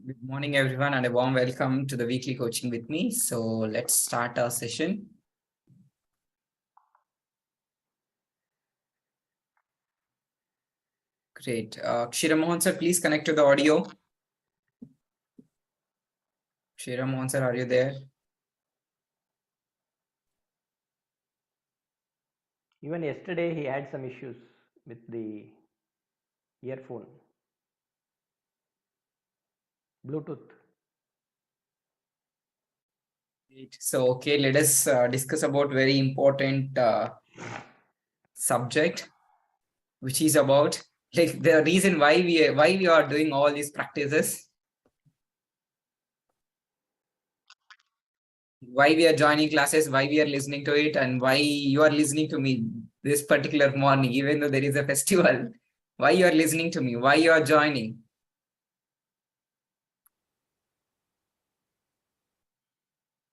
Good morning, everyone, and a warm welcome to the weekly coaching with me. So let's start our session. Great. Mohan sir, please connect to the audio. Mohan sir, are you there? Even yesterday, he had some issues with the earphone, Bluetooth. So, okay, let us discuss about very important subject, which is about like the reason why we are doing all these practices, why we are joining classes, why we are listening to it, and why you are listening to me this particular morning, even though there is a festival. Why you are listening to me? Why you are joining?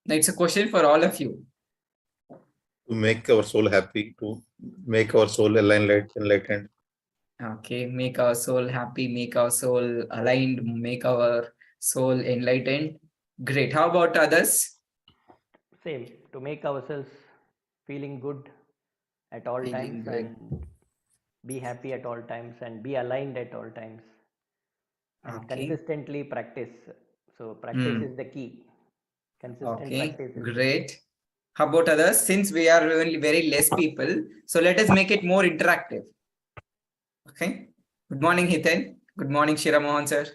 It's a question for all of you. To make our soul happy, to make our soul enlightened. Okay, make our soul happy, make our soul aligned, make our soul enlightened. Great. How about others? Same, to make ourselves feeling good at all Feeling times good. and be happy at all times and be aligned at all times and Okay. consistently practice. So practice is the key. Consistent Okay, practice is great. How about others? Since we are only very less people, so let us make it more interactive. Okay. Good morning, Hiten. Good morning, Mohan sir.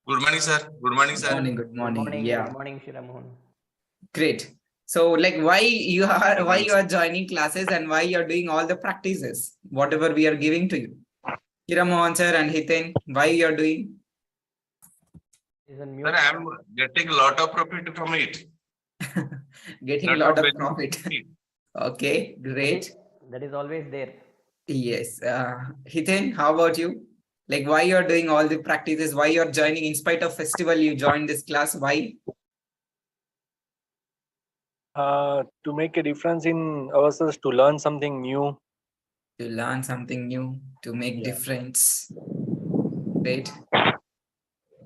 Good morning, sir. Good morning, sir. Good morning. Yeah. Good morning, Mohan. Great. So, like, why you are joining classes and why you are doing all the practices, whatever we are giving to you. Mohan sir and Hiten, why you are doing? Sir, I am getting a lot of profit from it. Getting a lot of profit. Okay, great. That is always there. Yes. Hiten, how about you? Like, why you are doing all the practices? Why you are joining in spite of festival? You joined this class. Why? To make a difference in ourselves, to learn something new. To learn something new, to make difference. Right.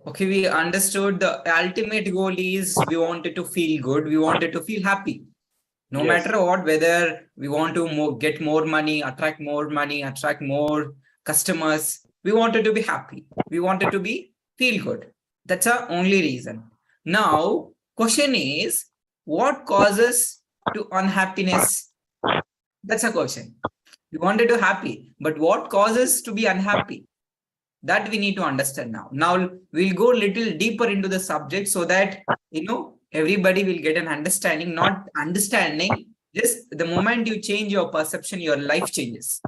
Okay, we understood the ultimate goal is we wanted to feel good. We wanted to feel happy. No matter what, whether we want to get more money, attract more customers, we wanted to be happy. We wanted to be feel good. That's our only reason. Now, question is, what causes to unhappiness? That's a question. We wanted to happy, but what causes to be unhappy? That we need to understand now. Now, we'll go a little deeper into the subject so that, everybody will get an understanding, not understanding. Just the moment you change your perception, your life changes.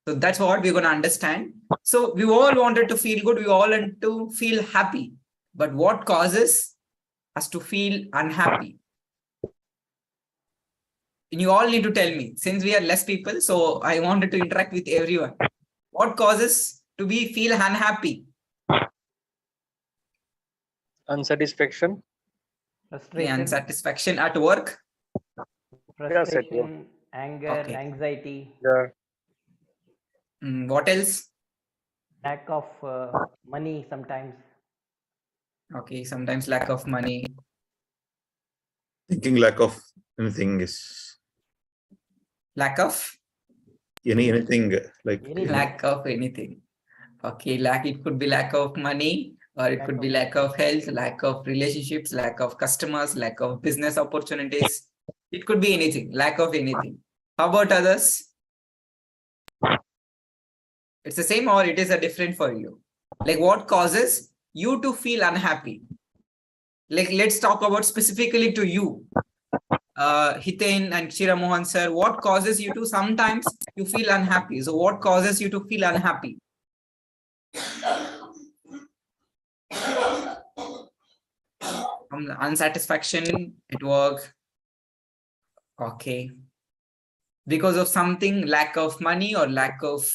So that's what we're going to understand. So we all wanted to feel good. We all want to feel happy. But what causes us to feel unhappy? And you all need to tell me, since we are less people, so I wanted to interact with everyone. What causes to be feel unhappy? Unsatisfaction. Frustration. Unsatisfaction at work. Frustration, anger, anxiety. Yeah. What else? Lack of money sometimes. Okay, sometimes lack of money. Thinking lack of anything is Lack of? anything like lack of anything. Okay, it could be lack of money, or it could be lack of health, lack of relationships, lack of customers, lack of business opportunities. It could be anything, lack of anything. How about others? It's the same or it is a different for you? Like what causes you to feel unhappy? Like let's talk about specifically to you. Hiten and Mohan sir, what causes you to sometimes you feel unhappy? So what causes you to feel unhappy? Unsatisfaction at work. Okay. Because of something, lack of money or lack of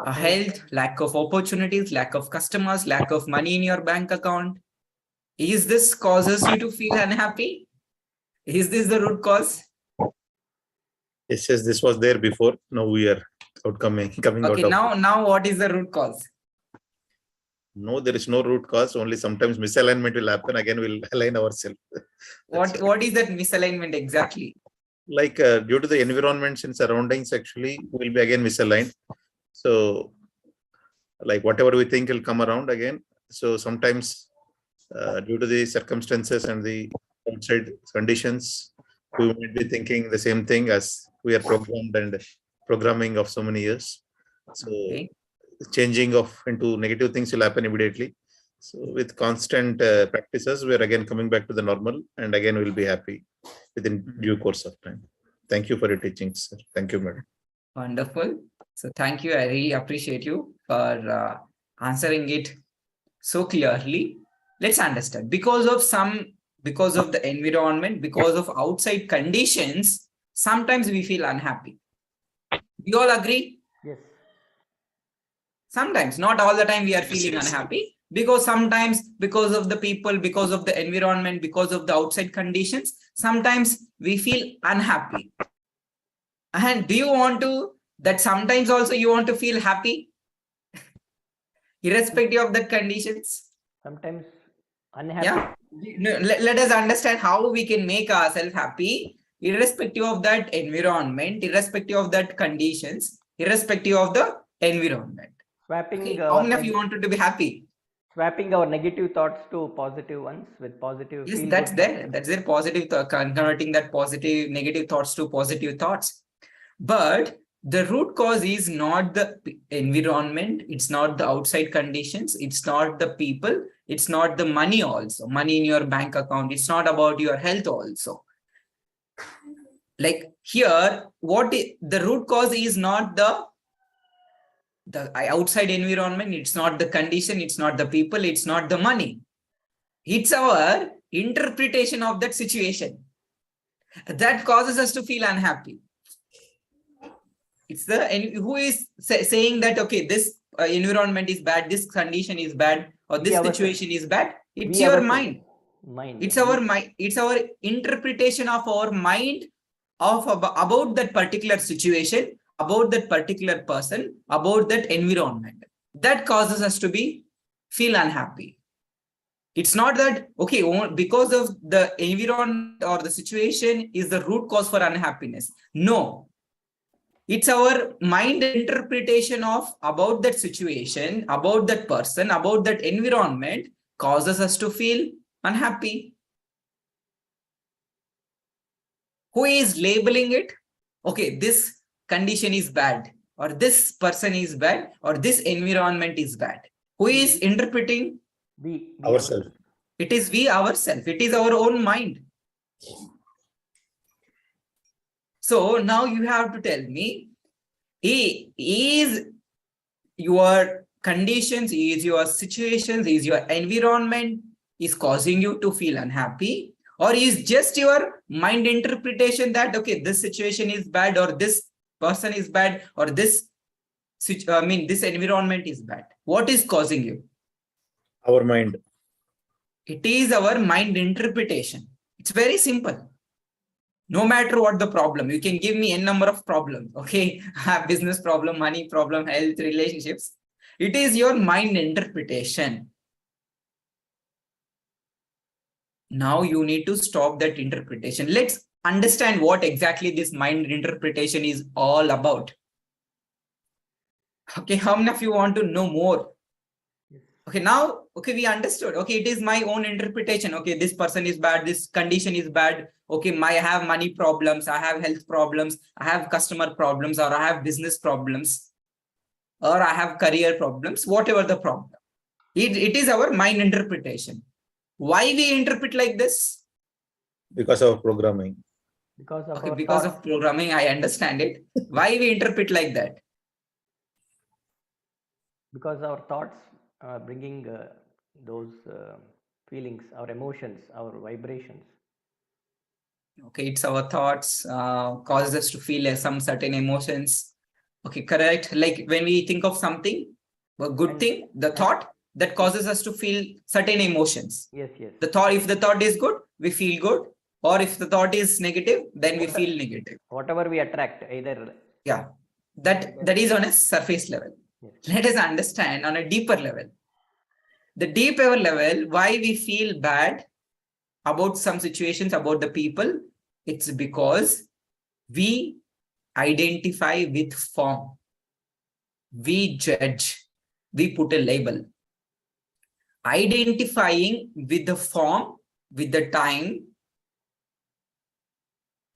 health, lack of opportunities, lack of customers, lack of money in your bank account. Is this causes you to feel unhappy? Is this the root cause? Yes, this was there before. Now we are coming okay, out of. Now what is the root cause? No, there is no root cause. Only sometimes misalignment will happen. Again, we'll align ourselves. What is that misalignment exactly? Like due to the environments and surroundings, actually, will be again misaligned. So, like whatever we think will come around again. So sometimes, due to the circumstances and the outside conditions, we might be thinking the same thing as we are programmed and programming of so many years. So Okay. changing of into negative things will happen immediately. So with constant practices, we're again coming back to the normal, and again we'll be happy within due course of time. Thank you for your teachings, sir. Thank you, madam. Wonderful. So thank you. I really appreciate you for answering it so clearly. Let's understand. Because of the environment, because of outside conditions, sometimes we feel unhappy. You all agree? Yes. Sometimes, not all the time we are feeling unhappy, because sometimes because of the people, because of the environment, because of the outside conditions, sometimes we feel unhappy. And do you want to, that sometimes also you want to feel happy? Irrespective of the conditions? Sometimes unhappy. Yeah. Let us understand how we can make ourselves happy, irrespective of that environment, irrespective of that conditions, irrespective of the environment. Swapping Okay. How our many of you wanted to be happy? swapping our negative thoughts to positive ones with positive. Yes, feel that's good there. thoughts. That's their positive thought, converting that positive, negative thoughts to positive thoughts. But the root cause is not the environment, it's not the outside conditions, it's not the people, it's not the money also, money in your bank account, it's not about your health also. Like here, the root cause is not the outside environment, it's not the condition, it's not the people, it's not the money. It's our interpretation of that situation that causes us to feel unhappy. It's the who is saying that, okay, this environment is bad, this condition is bad, or this situation is bad. It's your mind. It's our mind. It's our interpretation of our mind of about that particular situation, about that particular person, about that environment. That causes us to feel unhappy. It's not that, okay, because of the environment or the situation is the root cause for unhappiness. No. It's our mind interpretation of about that situation, about that person, about that environment causes us to feel unhappy. Who is labeling it? Okay, this condition is bad, or this person is bad, or this environment is bad. Who is interpreting? We Ourselves. It is we ourselves. It is our own mind. So now you have to tell me, is your conditions, is your situations, is your environment is causing you to feel unhappy, or is just your mind interpretation that, okay, this situation is bad, or this person is bad, or this environment is bad? What is causing you? Our mind. It is our mind interpretation. It's very simple. No matter what the problem, you can give me n number of problems. Okay, business problem, money problem, health, relationships. It is your mind interpretation. Now you need to stop that interpretation. Let's understand what exactly this mind interpretation is all about. Okay, how many of you want to know more? Okay, now, okay, we understood. Okay, it is my own interpretation. Okay, this person is bad, this condition is bad. Okay, I have money problems, I have health problems, I have customer problems, or I have business problems, or I have career problems, whatever the problem. It is our mind interpretation. Why we interpret like this? Because of programming. Because of of programming, I understand it. Why we interpret like that? Because our thoughts are bringing those feelings, our emotions, our vibrations. Okay, it's our thoughts causes us to feel some certain emotions. Okay, correct. Like when we think of something, a good thing, the thought that causes us to feel certain emotions. Yes, yes. The thought, if the thought is good, we feel good. Or if the thought is negative, then we feel negative. Whatever we attract, either. Yeah, that is on a surface level. Yes. Let us understand on a deeper level. the deeper level, why we feel bad about some situations, about the people, it's because we identify with form. We judge. We put a label. Identifying with the form, with the time,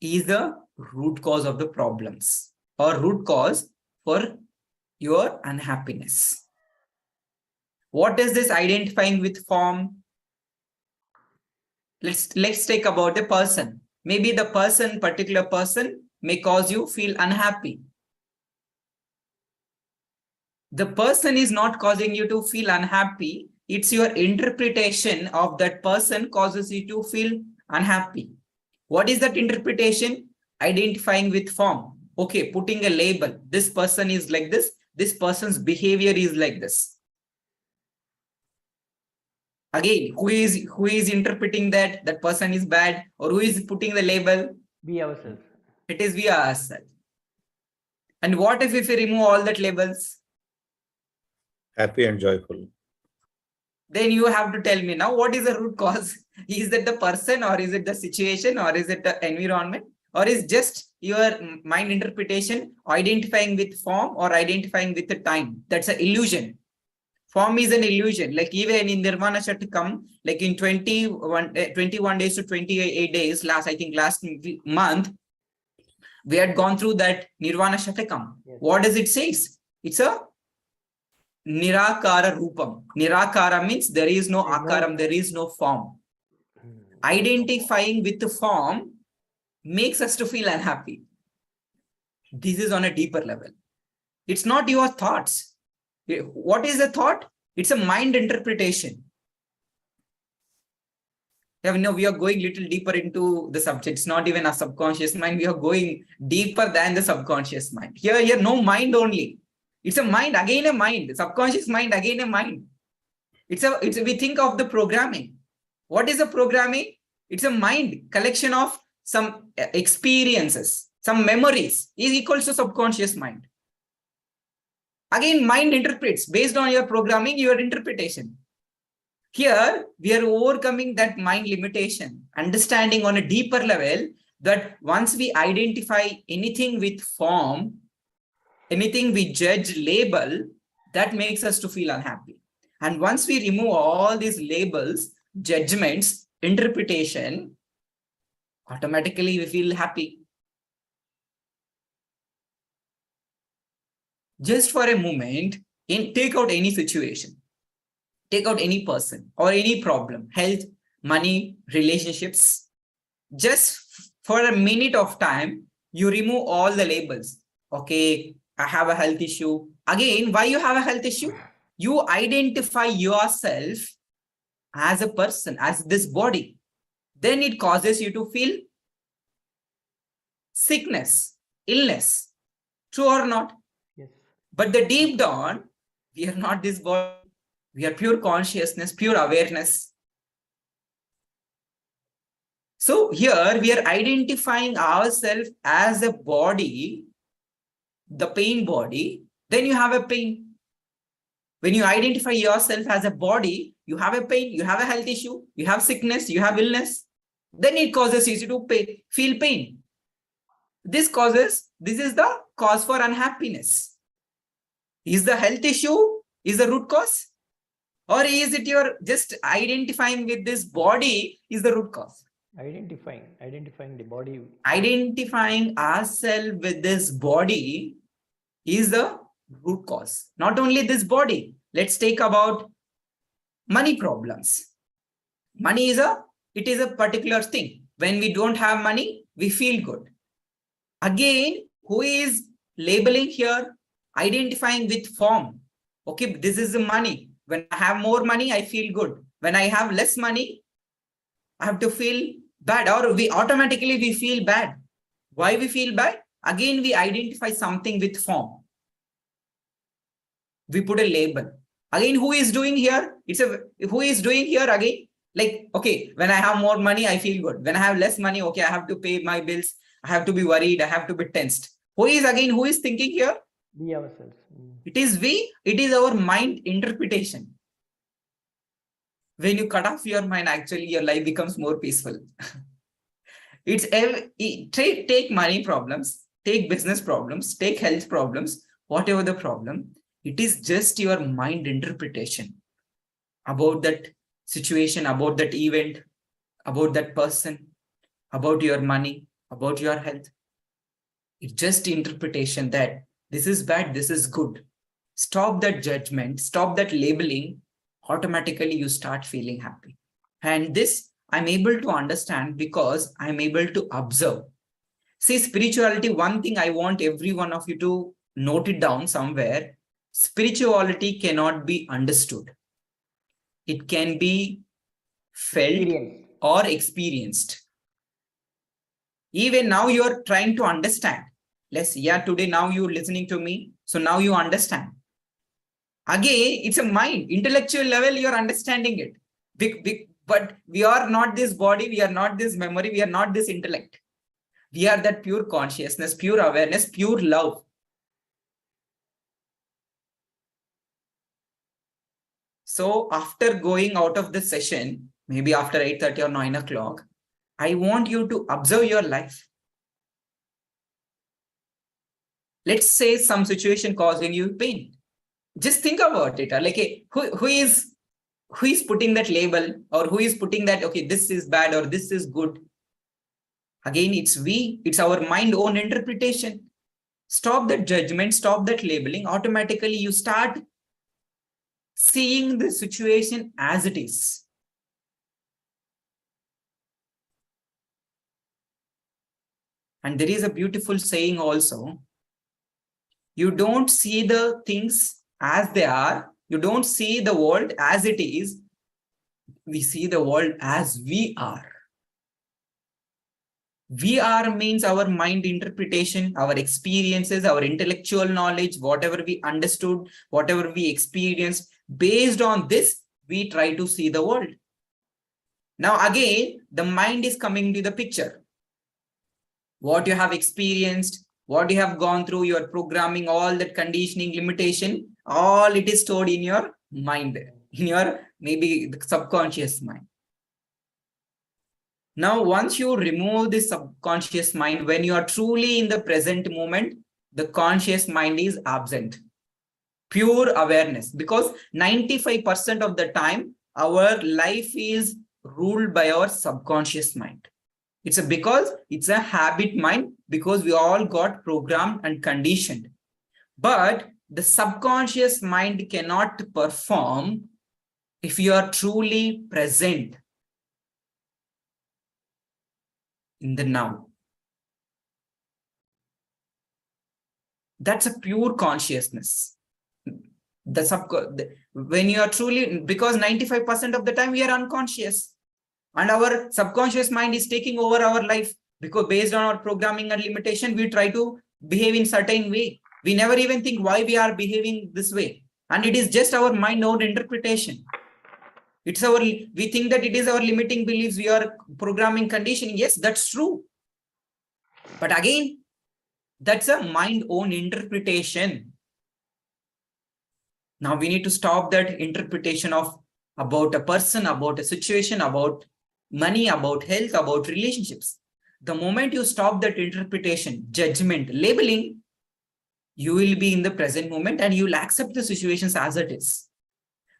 is the root cause of the problems or root cause for your unhappiness. What is this identifying with form? Let's take about a person. Maybe the particular person may cause you feel unhappy. The person is not causing you to feel unhappy. It's your interpretation of that person causes you to feel unhappy. What is that interpretation? Identifying with form. Okay, putting a label. This person is like this. This person's behavior is like this. Again, who is interpreting that person is bad, or who is putting the label? We ourselves. It is we ourselves. And what if we remove all that labels? Happy and joyful. Then you have to tell me now, what is the root cause? Is that the person, or is it the situation, or is it the environment, or is just your mind interpretation identifying with form or identifying with the time? That's an illusion. Form is an illusion. Like even in Nirvana Shatakam, like in 21 days to 28 days, last month, we had gone through that Nirvana Shatakam. Yes. What does it say? It's a Nirakara Rupam. Nirakara means there is no akaram, there is no form. Identifying with the form makes us to feel unhappy. This is on a deeper level. It's not your thoughts. What is a thought? It's a mind interpretation. Yeah, we are going little deeper into the subject. It's not even a subconscious mind. We are going deeper than the subconscious mind. Here, no mind only. It's a mind, again a mind. Subconscious mind, again a mind. We think of the programming. What is a programming? It's a mind collection of some experiences, some memories is equals to subconscious mind. Again, mind interprets based on your programming, your interpretation. Here, we are overcoming that mind limitation, understanding on a deeper level that once we identify anything with form, anything we judge, label, that makes us to feel unhappy. And once we remove all these labels, judgments, interpretation, automatically we feel happy. Just for a moment, take out any situation, take out any person or any problem, health, money, relationships. Just for a minute of time, you remove all the labels. Okay, I have a health issue. Again, why you have a health issue? You identify yourself as a person, as this body. Then it causes you to feel sickness, illness. True or not? Yes. But the deep down, we are not this body. We are pure consciousness, pure awareness. So here we are identifying ourselves as a body, the pain body. Then you have a pain. When you identify yourself as a body, you have a pain, you have a health issue, you have sickness, you have illness. Then it causes you to feel pain. This is the cause for unhappiness. Is the health issue is the root cause? Or is it your just identifying with this body is the root cause? Identifying the body. Identifying ourselves with this body is the root cause. Not only this body. Let's take about money problems. Money is a particular thing. When we don't have money, we feel good. Again, who is labeling here? Identifying with form. Okay, this is the money. When I have more money, I feel good. When I have less money, I have to feel bad, or we automatically feel bad. Why we feel bad? Again, we identify something with form. We put a label. Again, who is doing here? Who is doing here again? Like, okay, when I have more money, I feel good. When I have less money, okay, I have to pay my bills. I have to be worried. I have to be tensed. Who is thinking here? We ourselves. It is we. It is our mind interpretation. When you cut off your mind, actually your life becomes more peaceful. Take money problems, take business problems, take health problems, whatever the problem, it is just your mind interpretation about that situation, about that event, about that person, about your money, about your health. It's just interpretation that this is bad, this is good. Stop that judgment, stop that labeling, automatically you start feeling happy. And this I'm able to understand because I'm able to observe. See, spirituality, one thing I want every one of you to note it down somewhere. Spirituality cannot be understood. It can be felt or experienced. Even now you're trying to understand. Today now you're listening to me. So now you understand. Again, it's a mind, intellectual level, you're understanding it. But we are not this body, we are not this memory, we are not this intellect. We are that pure consciousness, pure awareness, pure love. So after going out of the session, maybe after 8:30 or 9 o'clock, I want you to observe your life. Let's say some situation causing you pain. Just think about it. Like, who is putting that label, or who is putting that, okay, this is bad or this is good? Again, it's our mind own interpretation. Stop that judgment, stop that labeling. Automatically you start seeing the situation as it is. And there is a beautiful saying also. You don't see the things as they are. You don't see the world as it is. We see the world as we are. We are means our mind interpretation, our experiences, our intellectual knowledge, whatever we understood, whatever we experienced. Based on this, we try to see the world. Now again, the mind is coming to the picture. What you have experienced, what you have gone through, your programming, all that conditioning, limitation, all it is stored in your mind, in your maybe the subconscious mind. Now, once you remove the subconscious mind, when you are truly in the present moment, the conscious mind is absent. Pure awareness, because 95% of the time, our life is ruled by our subconscious mind. Because it's a habit mind, because we all got programmed and conditioned. But the subconscious mind cannot perform if you are truly present in the now. That's a pure consciousness. When you are truly, because 95% of the time we are unconscious, and our subconscious mind is taking over our life, because based on our programming and limitation, we try to behave in certain way. We never even think why we are behaving this way. And it is just our mind own interpretation. We think that it is our limiting beliefs, we are programming conditioning. Yes, that's true. But again, that's a mind own interpretation. Now we need to stop that interpretation of about a person, about a situation, about money, about health, about relationships. The moment you stop that interpretation, judgment, labeling, you will be in the present moment and you will accept the situations as it is.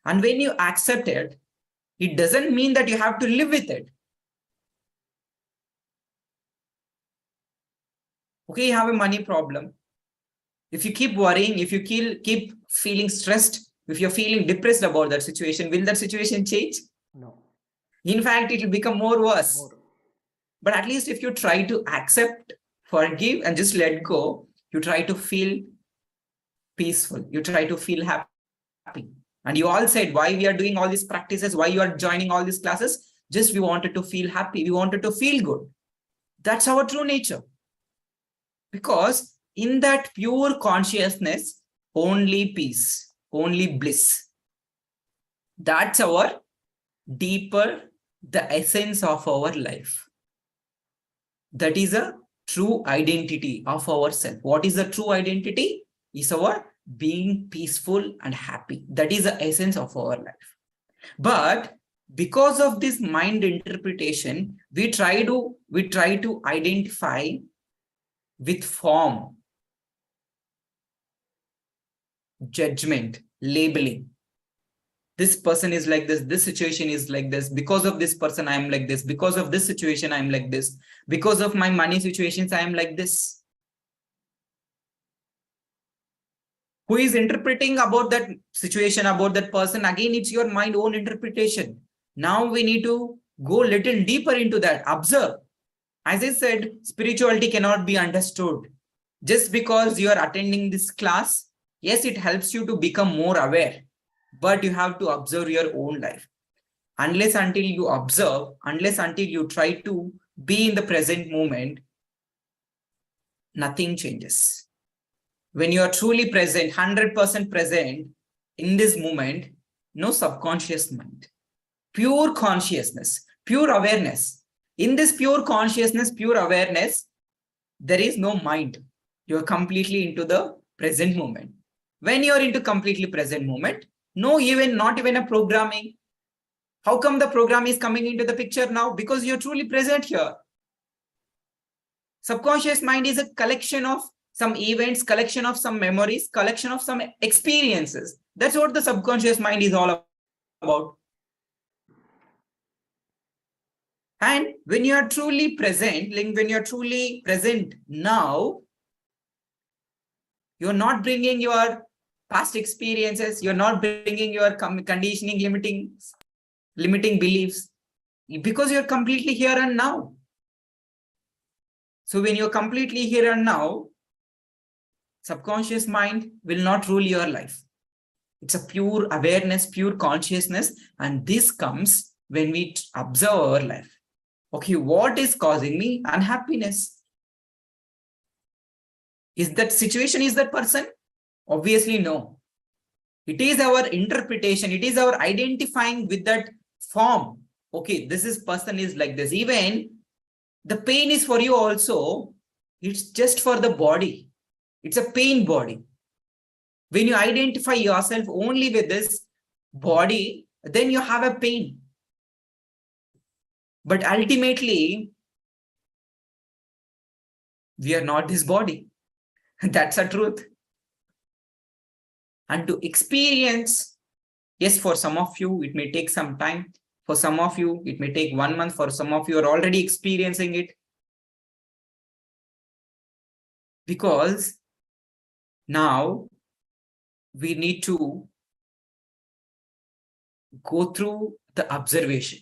And when you accept it, it doesn't mean that you have to live with it. Okay, you have a money problem. If you keep worrying, if you keep feeling stressed, if you're feeling depressed about that situation, will that situation change? No. In fact, it will become more worse. But at least if you try to accept, forgive, and just let go, you try to feel peaceful. You try to feel happy. And you all said why we are doing all these practices, why you are joining all these classes. Just we wanted to feel happy. We wanted to feel good. That's our true nature. Because in that pure consciousness, only peace, only bliss. That's our deeper, the essence of our life. That is a true identity of ourself. What is the true identity? Is our being peaceful and happy. That is the essence of our life. But Because of this mind interpretation, we try to identify with form, judgment, labeling. This person is like this situation is like this, because of this person I am like this, because of this situation I am like this, because of my money situations I am like this. Who is interpreting about that situation, about that person? Again, it's your mind own interpretation. Now we need to go little deeper into that. Observe. As I said, spirituality cannot be understood just because you are attending this class. Yes, it helps you to become more aware, but you have to observe your own life. Unless until you observe, unless until you try to be in the present moment, nothing changes. When you are truly present, 100% present in this moment, no subconscious mind, pure consciousness, pure awareness. In this pure consciousness, pure awareness, there is no mind. You're completely into the present moment. When you're into completely present moment, not even a programming. How come the program is coming into the picture now? Because you're truly present here. Subconscious mind is a collection of some events, collection of some memories, collection of some experiences. That's what the subconscious mind is all about. And when you are truly present, like when you're truly present now, you're not bringing your past experiences, you're not bringing your conditioning, limiting beliefs, because you're completely here and now. So when you're completely here and now, subconscious mind will not rule your life. It's a pure awareness, pure consciousness, and this comes when we observe our life. Okay, what is causing me unhappiness? Is that situation, is that person? Obviously, no. It is our interpretation. It is our identifying with that form. Okay, this is person is like this. Even the pain is for you also. It's just for the body. It's a pain body. When you identify yourself only with this body, then you have a pain. But ultimately, we are not this body. That's a truth. And to experience, yes, for some of you, it may take some time. For some of you, it may take 1 month. For some of you are already experiencing it. Because now we need to go through the observation.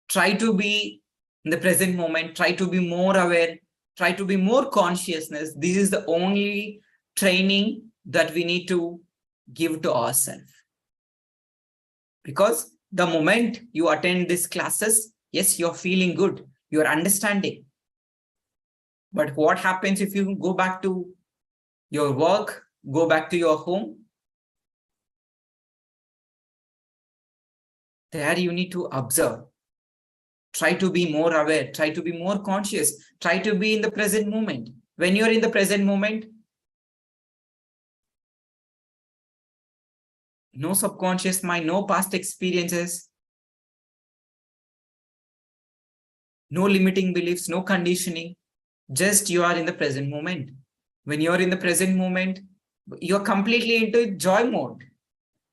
Try to be in the present moment, try to be more aware, try to be more consciousness. This is the only training that we need to give to ourselves. Because the moment you attend these classes, yes, you're feeling good, you're understanding. But what happens if you go back to your work, go back to your home? There you need to observe. Try to be more aware, try to be more conscious, try to be in the present moment. When you're in the present moment, no subconscious mind, no past experiences, no limiting beliefs, no conditioning, just you are in the present moment. When you're in the present moment, you're completely into joy mode.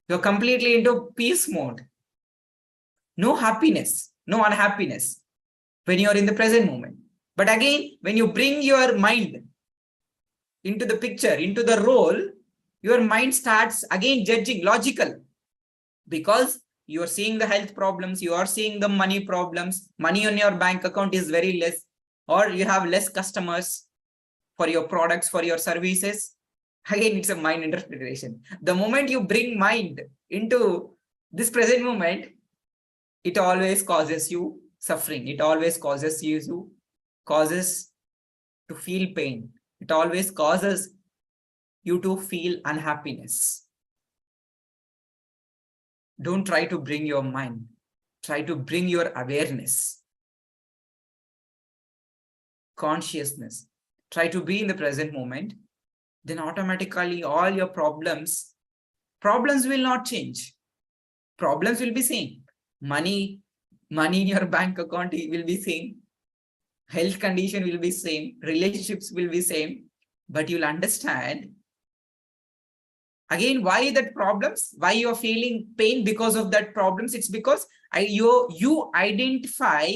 You're completely into peace mode. No happiness, no unhappiness when you're in the present moment. But again, when you bring your mind into the picture, into the role, your mind starts again judging, logical, because you are seeing the health problems, you are seeing the money problems, money on your bank account is very less, or you have less customers for your products, for your services. Again, it's a mind interpretation. The moment you bring mind into this present moment, it always causes you suffering. It always causes you to feel pain. It always causes you to feel unhappiness. Don't try to bring your mind. Try to bring your awareness, consciousness. Try to be in the present moment. Then automatically all your problems will not change. Problems will be same. Money in your bank account will be same. Health condition will be same. Relationships will be same. But you'll understand again why that problems, why you're feeling pain because of that problems. It's because you identify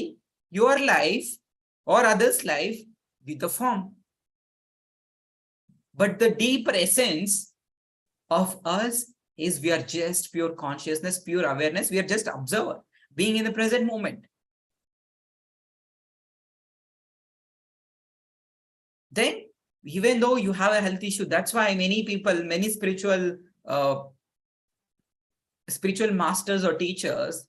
your life or others' life with the form. But the deeper essence of us is we are just pure consciousness, pure awareness. We are just observer, being in the present moment. Then, even though you have a health issue, that's why many people, many spiritual masters or teachers,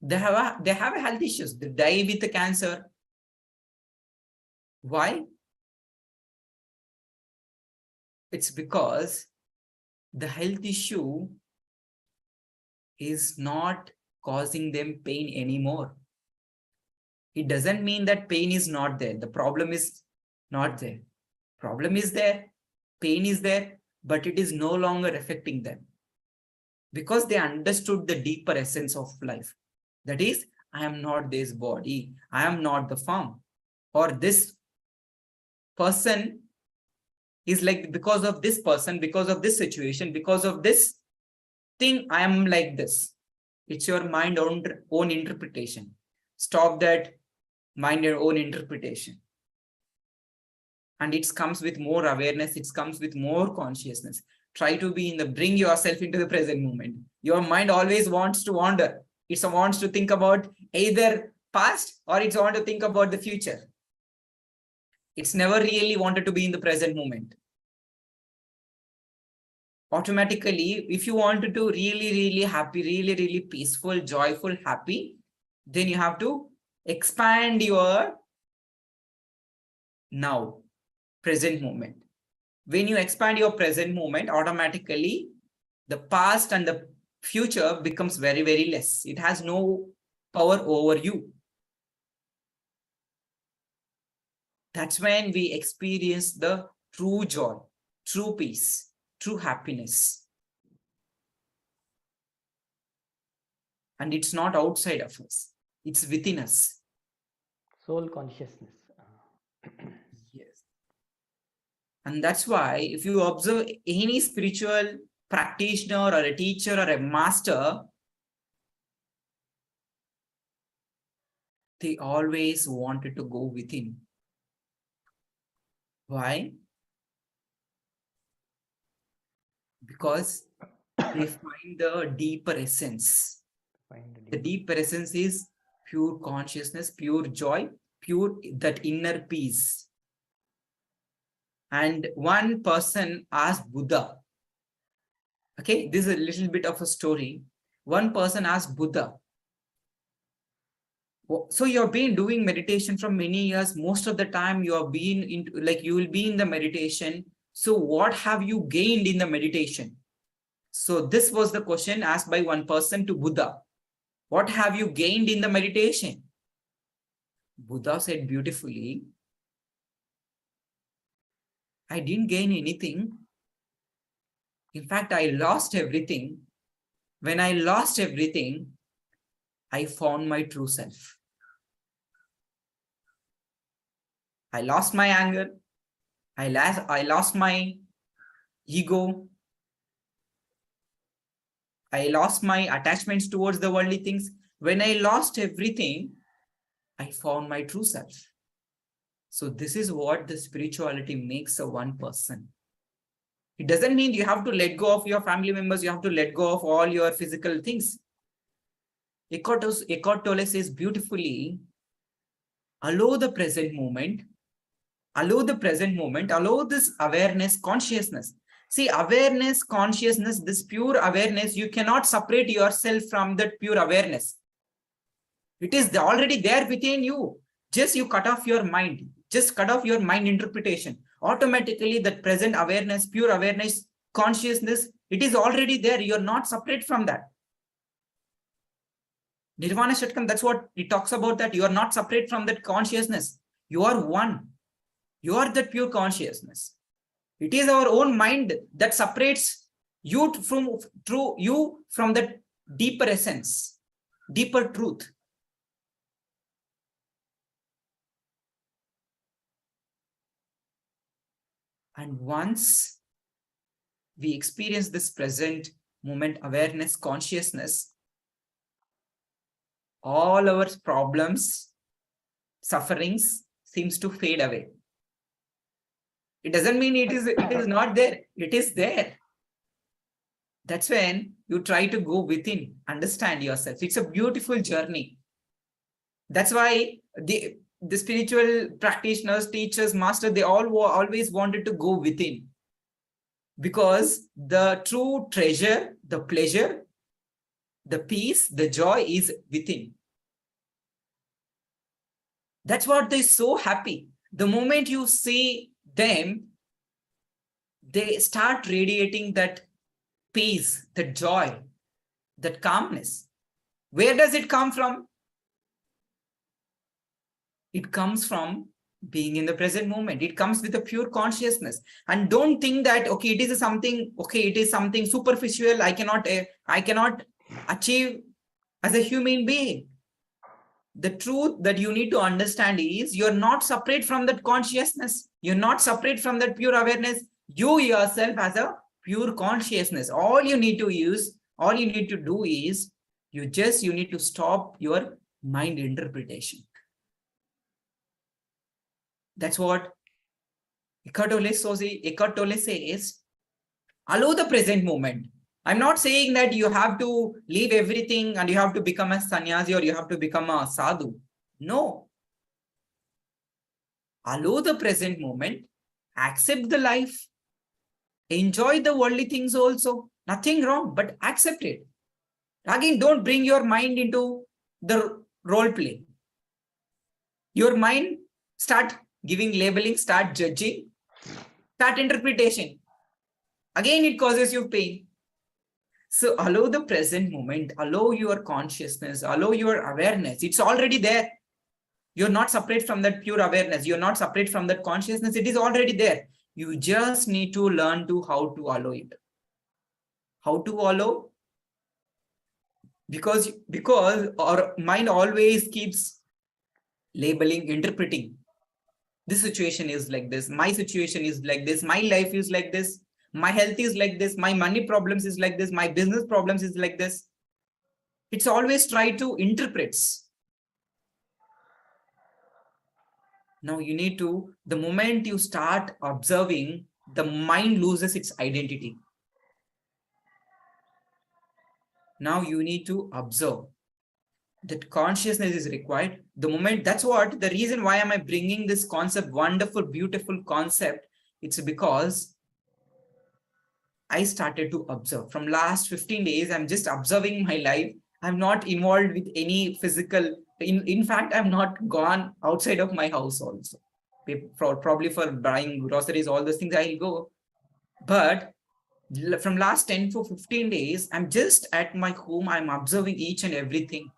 they have a health issues. They die with the cancer. Why? It's because the health issue is not causing them pain anymore. It doesn't mean that pain is not there. The problem is not there. Problem is there, pain is there, but it is no longer affecting them because they understood the deeper essence of life. That is, I am not this body, I am not the form, or this person is like because of this person, because of this situation, because of this thing, I am like this. It's your mind own interpretation. Stop that mind your own interpretation. And it comes with more awareness. It comes with more consciousness. Try to bring yourself into the present moment. Your mind always wants to wander. It wants to think about either past or it wants to think about the future. It's never really wanted to be in the present moment. Automatically, if you wanted to really happy, really peaceful, joyful, happy, then you have to expand your now. Present moment. When you expand your present moment, automatically the past and the future becomes very less. It has no power over you. That's when we experience the true joy, true peace, true happiness. And it's not outside of us. It's within us. Soul consciousness. Yes. And that's why if you observe any spiritual practitioner or a teacher or a master, they always wanted to go within. Why? Because they find the deeper essence. The deeper essence is pure consciousness, pure joy, pure that inner peace. And one person asked Buddha, okay, this is a little bit of a story. One person asked Buddha, so you've been doing meditation for many years. Most of the time you have been into, like you will be in the meditation. So what have you gained in the meditation? So this was the question asked by one person to Buddha. What have you gained in the meditation? Buddha said beautifully, I didn't gain anything. In fact, I lost everything. When I lost everything, I found my true self. I lost my anger. I lost my ego. I lost my attachments towards the worldly things. When I lost everything, I found my true self. So this is what the spirituality makes a one person. It doesn't mean you have to let go of your family members. You have to let go of all your physical things. Eckhart Tolle says beautifully, allow the present moment, allow this awareness, consciousness. See, awareness, consciousness, this pure awareness, you cannot separate yourself from that pure awareness. It is already there within you. Just you cut off your mind. Just cut off your mind interpretation. Automatically that present awareness, pure awareness, consciousness, it is already there. You're not separate from that. Nirvana Shatkam, that's what it talks about, that you are not separate from that consciousness. You are one. You are that pure consciousness. It is our own mind that separates you from that deeper essence, deeper truth. And once we experience this present moment awareness, consciousness, all our problems, sufferings seems to fade away. It doesn't mean it is not there. It is there. That's when you try to go within, understand yourself. It's a beautiful journey. That's why the spiritual practitioners, teachers, masters, they all always wanted to go within. Because the true treasure, the pleasure, the peace, the joy is within. That's what they're so happy. The moment you see them, they start radiating that peace, that joy, that calmness. Where does it come from? It comes from being in the present moment. It comes with a pure consciousness. And don't think that, okay, it is something superficial. I cannot achieve as a human being. The truth that you need to understand is you're not separate from that consciousness. You're not separate from that pure awareness. You yourself as a pure consciousness. All you need to do is you need to stop your mind interpretation. That's what Eckhart Tolle says, allow the present moment. I'm not saying that you have to leave everything and you have to become a sannyasi or you have to become a sadhu. No. Allow the present moment, accept the life, enjoy the worldly things also. Nothing wrong, but accept it. Again, don't bring your mind into the role play. Your mind start giving labeling, start judging, start interpretation. Again, it causes you pain. So allow the present moment, allow your consciousness, allow your awareness. It's already there. You're not separate from that pure awareness. You're not separate from that consciousness. It is already there. You just need to learn how to allow it. How to allow? Because our mind always keeps labeling, interpreting. This situation is like this. My situation is like this. My life is like this. My health is like this. My money problems is like this. My business problems is like this. It's always try to interpret. Now you need to, the moment you start observing, the mind loses its identity. Now you need to observe. That consciousness is required. The moment, that's what, the reason why am I bringing this concept, wonderful, beautiful concept, it's because I started to observe. From last 15 days, I'm just observing my life. I'm not involved with any physical, in fact, I'm not gone outside of my house also. Probably for buying groceries, all those things I'll go. But from last 10 to 15 days, I'm just at my home. I'm observing each and everything.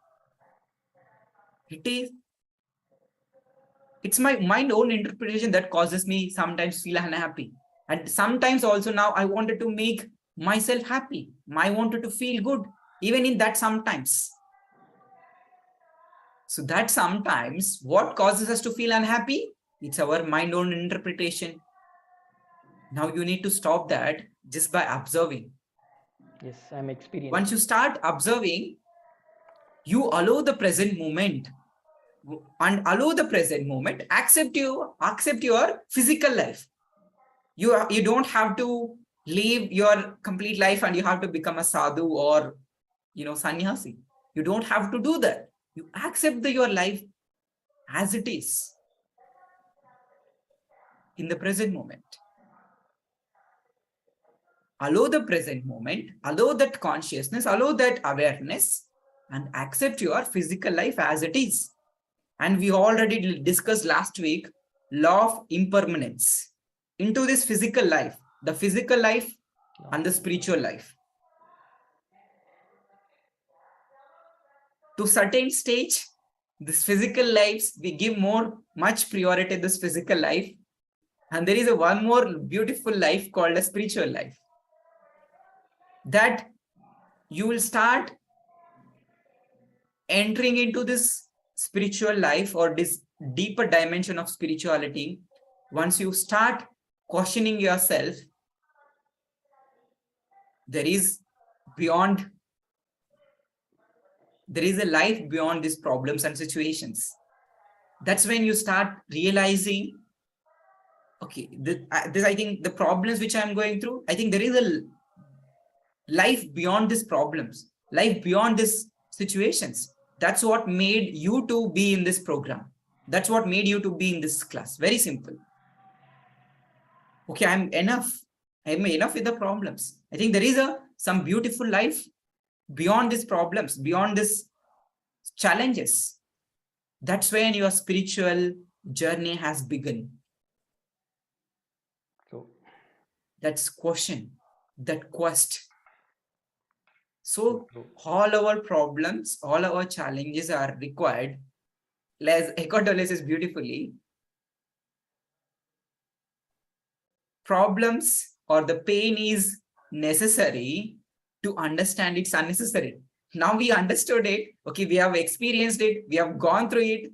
It's my mind own interpretation that causes me sometimes feel unhappy. And sometimes also now I wanted to make myself happy. I wanted to feel good, even in that sometimes. So that sometimes what causes us to feel unhappy? It's our mind own interpretation. Now you need to stop that just by observing. Yes, I'm experiencing. Once you start observing, you allow the present moment. And allow the present moment, accept your physical life. You don't have to live your complete life and you have to become a sadhu or sannyasi. You don't have to do that. You accept your life as it is in the present moment. Allow the present moment, allow that consciousness, allow that awareness, and accept your physical life as it is. And we already discussed last week, law of impermanence into this physical life, the physical life and the spiritual life. To certain stage, this physical lives, we give much priority to this physical life. And there is one more beautiful life called a spiritual life. That you will start entering into this spiritual life or this deeper dimension of spirituality, once you start questioning yourself, there is a life beyond these problems and situations. That's when you start realizing, okay, this I think the problems which I'm going through, I think there is a life beyond these problems, life beyond these situations. That's what made you to be in this program. That's what made you to be in this class. Very simple. Okay, I'm enough with the problems. I think there is some beautiful life beyond these problems, beyond these challenges. That's when your spiritual journey has begun. So That's question, that quest. So all our problems, all our challenges are required. As Eckhart Tolle says beautifully, problems or the pain is necessary to understand it's unnecessary. Now we understood it. Okay, we have experienced it. We have gone through it.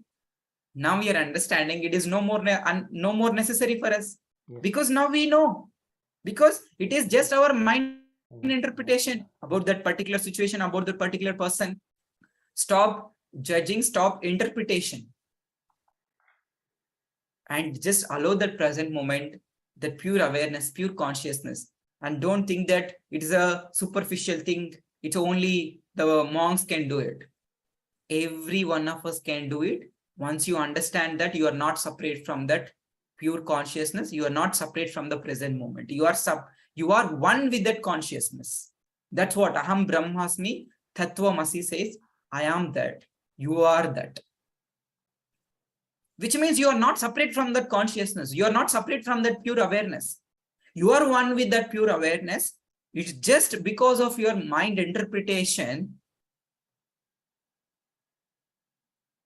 Now we are understanding it is no more necessary for us. yes. Because now we know. Because it is just our mind interpretation about that particular situation, about that particular person. Stop judging, stop interpretation. And just allow that present moment, that pure awareness, pure consciousness. And don't think that it is a superficial thing. It's only the monks can do it. Every one of us can do it. Once you understand that you are not separate from that pure consciousness, you are not separate from the present moment. You are one with that consciousness. That's what Aham Brahmasmi Tattvamasi says. I am that. You are that. Which means you are not separate from that consciousness. You are not separate from that pure awareness. You are one with that pure awareness. It's just because of your mind interpretation,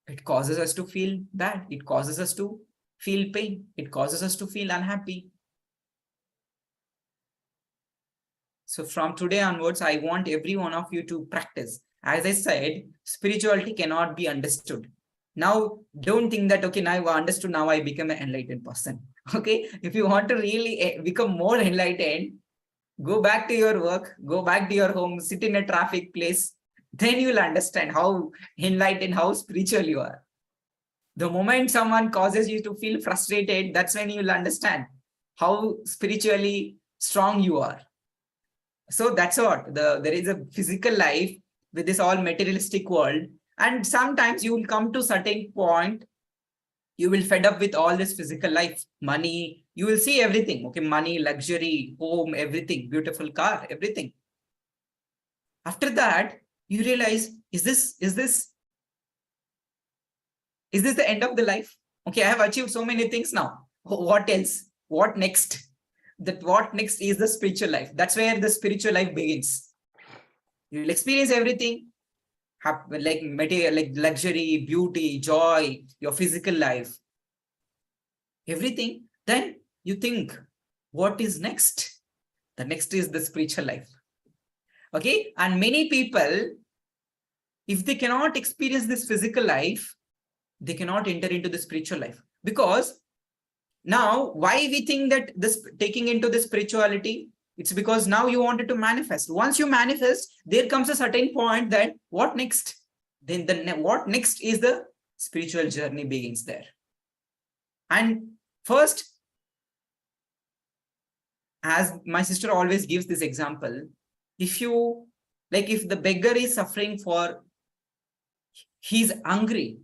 it causes us to feel bad. It causes us to feel pain. It causes us to feel unhappy. So from today onwards, I want every one of you to practice. As I said, spirituality cannot be understood. Now, don't think that, okay, now I understood, now I become an enlightened person. Okay, if you want to really become more enlightened, go back to your work, go back to your home, sit in a traffic place. Then you'll understand how enlightened, how spiritual you are. The moment someone causes you to feel frustrated, that's when you'll understand how spiritually strong you are. So that's what there is a physical life with this all materialistic world. And sometimes you will come to certain point, you will fed up with all this physical life, money, you will see everything. Okay, money, luxury, home, everything, beautiful car, everything. After that, you realize, is this the end of the life? Okay, I have achieved so many things now. What else? What next? That what next is the spiritual life. That's where the spiritual life begins. You will experience everything, like material, like luxury, beauty, joy, your physical life, everything. Then you think, what is next? The next is the spiritual life. Okay, and many people, if they cannot experience this physical life, they cannot enter into the spiritual life. Because now, why we think that this taking into the spirituality, it's because now you wanted to manifest. Once you manifest, there comes a certain point that what next? Then what next is the spiritual journey begins there. And first, as my sister always gives this example, if the beggar is suffering he's hungry,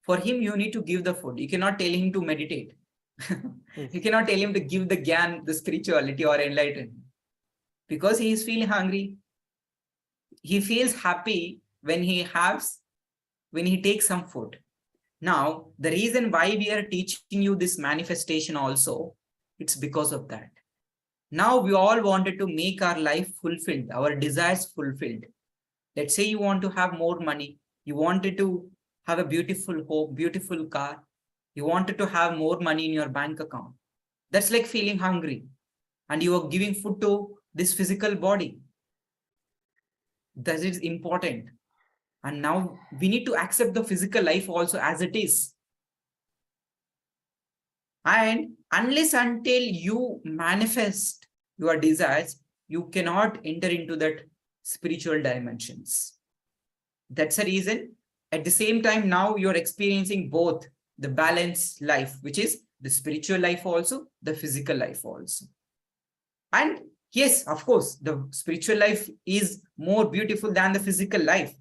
for him, you need to give the food. You cannot tell him to meditate. You cannot tell him to give the gyan, the spirituality or enlightenment, because he is feeling hungry. He feels happy when he takes some food. Now, the reason why we are teaching you this manifestation also, it's because of that. Now we all wanted to make our life fulfilled, our desires fulfilled. Let's say you want to have more money. You wanted to have a beautiful home, beautiful car. You wanted to have more money in your bank account. That's like feeling hungry. And you are giving food to this physical body. That is important. And now we need to accept the physical life also as it is. And unless until you manifest your desires, you cannot enter into that spiritual dimensions. That's the reason. At the same time, now you're experiencing both the balanced life, which is the spiritual life also, the physical life also. And yes, of course, the spiritual life is more beautiful than the physical life.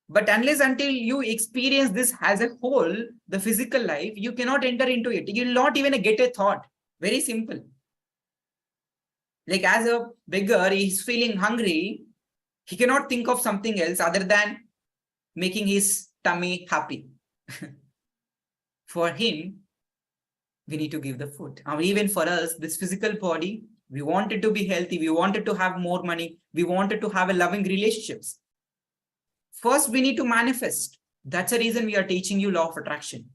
But unless until you experience this as a whole, the physical life, you cannot enter into it. You'll not even get a thought. Very simple. Like as a beggar, he's feeling hungry. He cannot think of something else other than making his tummy happy. For him, we need to give the food. And even for us, this physical body, we wanted to be healthy. We wanted to have more money. We wanted to have a loving relationships. First, we need to manifest. That's the reason we are teaching you law of attraction.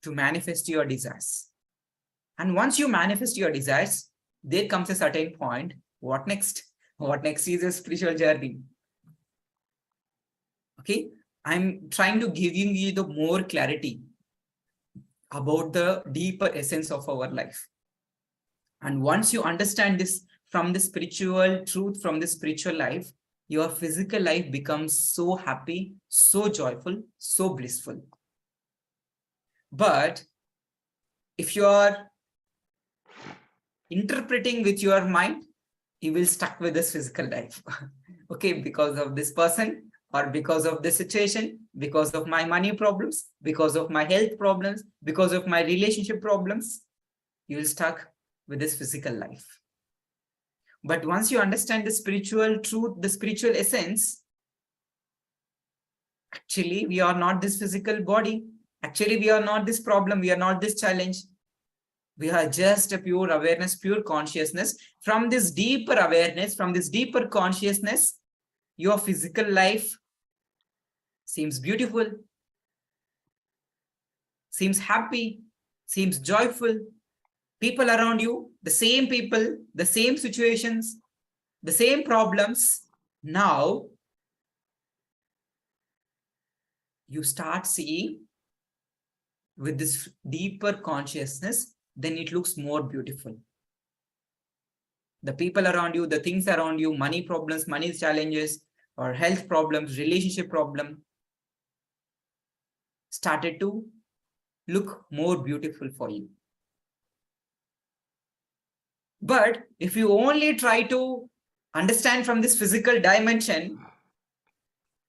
To manifest your desires. And once you manifest your desires, there comes a certain point. What next? What next is a spiritual journey. Okay, I'm trying to give you the more clarity about the deeper essence of our life. And once you understand this from the spiritual truth, from the spiritual life, your physical life becomes so happy, so joyful, so blissful. But if you are interpreting with your mind, you will stuck with this physical life. Okay, because of this person, or because of this situation, because of my money problems, because of my health problems, because of my relationship problems, you will stuck with this physical life. But once you understand the spiritual truth, the spiritual essence, actually, we are not this physical body. Actually, we are not this problem. We are not this challenge. We are just a pure awareness, pure consciousness. From this deeper awareness, from this deeper consciousness, your physical life seems beautiful, seems happy, seems joyful. People around you, the same people, the same situations, the same problems. Now, you start seeing with this deeper consciousness, then it looks more beautiful. The people around you, the things around you, money problems, money challenges, or health problems, relationship problem, started to look more beautiful for you. But if you only try to understand from this physical dimension,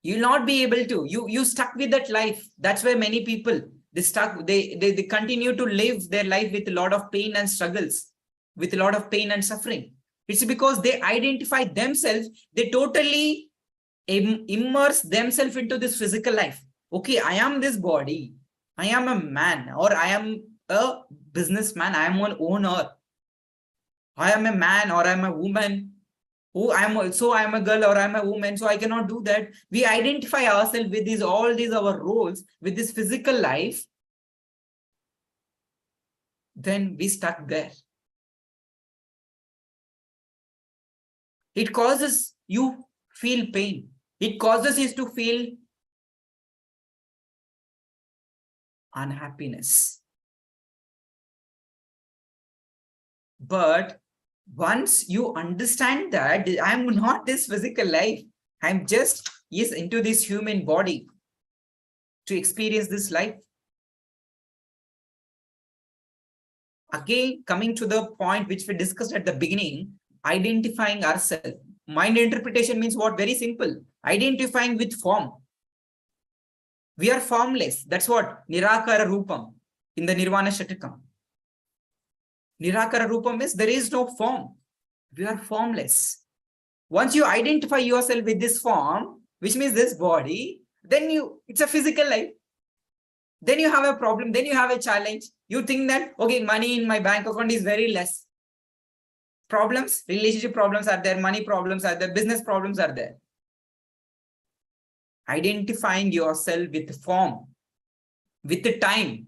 you'll not be able to. You stuck with that life. That's why many people, they continue to live their life with a lot of pain and struggles, with a lot of pain and suffering. It's because they identify themselves, they totally immerse themselves into this physical life. Okay, I am this body, I am a man, or I am a businessman, I am an owner, I am a man or I am a woman, I am a girl or I am a woman, so I cannot do that. We identify ourselves with all these our roles, with this physical life, then we stuck there. It causes you feel pain. It causes you to feel unhappiness. But once you understand that I'm not this physical life, I'm just into this human body to experience this life. Again, coming to the point which we discussed at the beginning, identifying ourselves. Mind interpretation means what? Very simple. Identifying with form. We are formless. That's what Nirakara Rupam in the Nirvana Shatakam. Nirakara Rupam means there is no form. We are formless. Once you identify yourself with this form, which means this body, then it's a physical life. Then you have a problem, then you have a challenge. You think that, okay, money in my bank account is very less. Problems, relationship problems are there, money problems are there, business problems are there. Identifying yourself with form, with the time.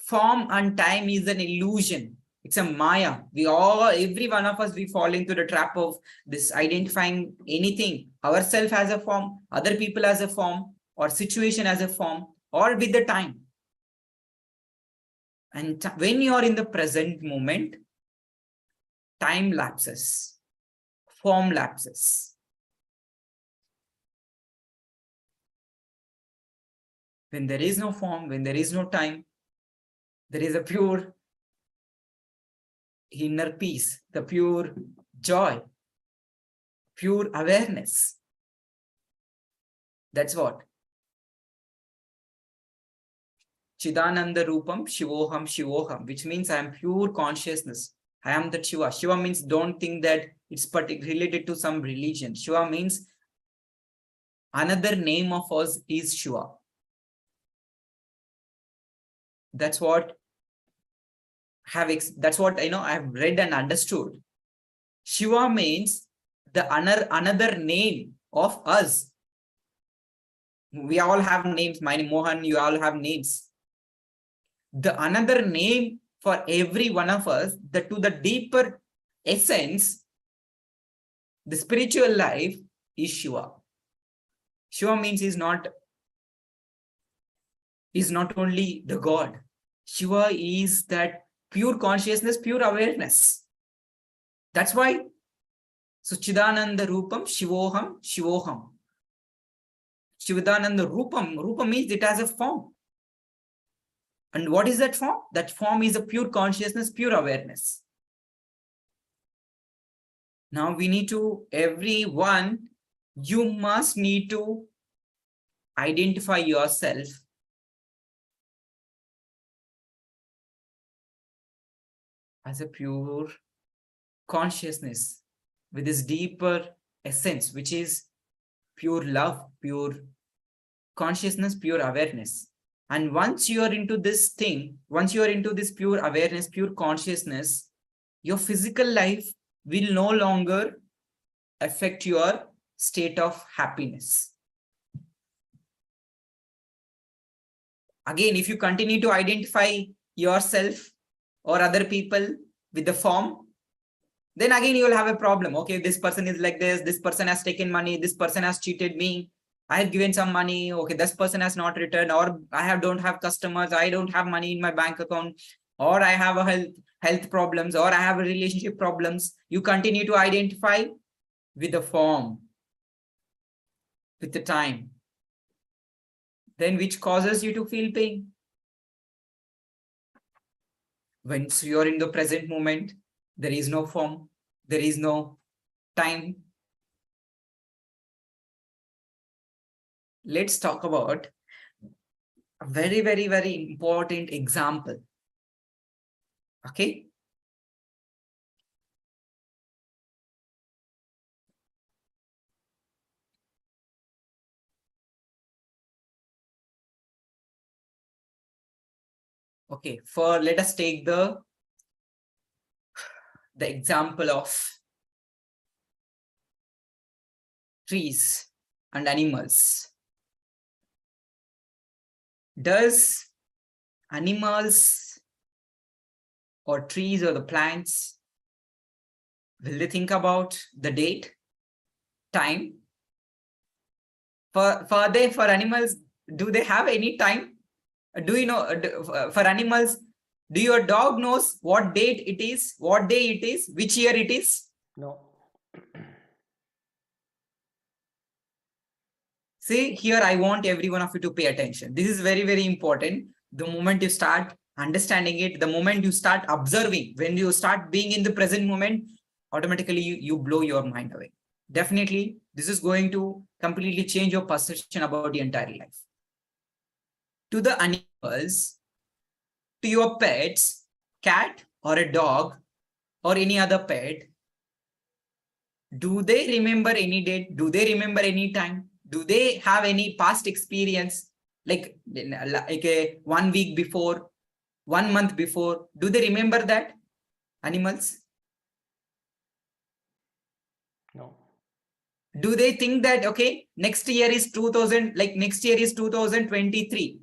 Form and time is an illusion. It's a Maya. Every one of us, we fall into the trap of this identifying anything, ourselves as a form, other people as a form, or situation as a form, or with the time. And when you are in the present moment, time lapses, form lapses. When there is no form, when there is no time, there is a pure inner peace, the pure joy, pure awareness. That's what. Chidananda Rupam Shivoham Shivoham, which means I am pure consciousness. I am the Shiva. Shiva means don't think that it's related to some religion. Shiva means another name of us is Shiva. That's what that's what I know. I have read and understood. Shiva means the another name of us. We all have names. My name Mohan, you all have names. The another name for every one of us, to the deeper essence, the spiritual life is Shiva. Shiva means is not only the God. Shiva is that pure consciousness, pure awareness. That's why. So Chidananda Rupam Shivoham Shivoham. Chidananda Rupam. Rupam means it has a form. And what is that form? That form is a pure consciousness, pure awareness. Now we need to, everyone, you must need to identify yourself as a pure consciousness with this deeper essence, which is pure love, pure consciousness, pure awareness. And once you are into this thing, once you are into this pure awareness, pure consciousness, your physical life will no longer affect your state of happiness. Again, if you continue to identify yourself or other people with the form, then again you will have a problem. Okay, this person is like this person has taken money, this person has cheated me, I have given some money, okay, this person has not returned, or I don't have customers, I don't have money in my bank account, or I have a health problems, or I have a relationship problems. You continue to identify with the form, with the time, then which causes you to feel pain. When you are in the present moment, there is no form, there is no time. Let's talk about a very, very, very important example. Okay. Okay, let us take the example of trees and animals. Does animals or trees or the plants, will they think about the date, time? For animals, do they have any time? Do you know, for animals, do your dog knows what date it is, what day it is, which year it is? No. See, here I want every one of you to pay attention. This is very, very important. The moment you start understanding it, the moment you start observing, when you start being in the present moment, automatically you blow your mind away. Definitely, this is going to completely change your perception about the entire life. To the animals, to your pets, cat or a dog or any other pet, do they remember any date? Do they remember any time? Do they have any past experience, like a 1 week before, 1 month before? Do they remember that, animals? No. Do they think that, okay, next year is 2023.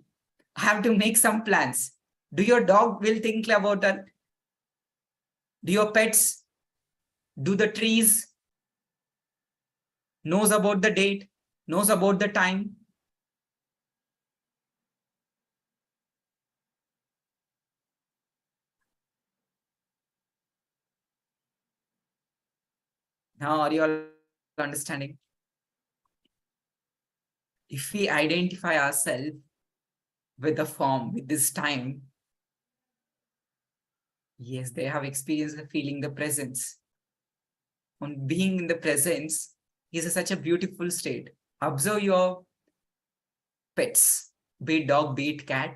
I have to make some plans. Do your dog will think about that? Do your pets, do the trees, knows about the date, knows about the time? Now, are you all understanding? If we identify ourselves with the form, with this time, yes, they have experienced the feeling, the presence. On being in the presence is such a beautiful state. Observe your pets, be it dog, be it cat.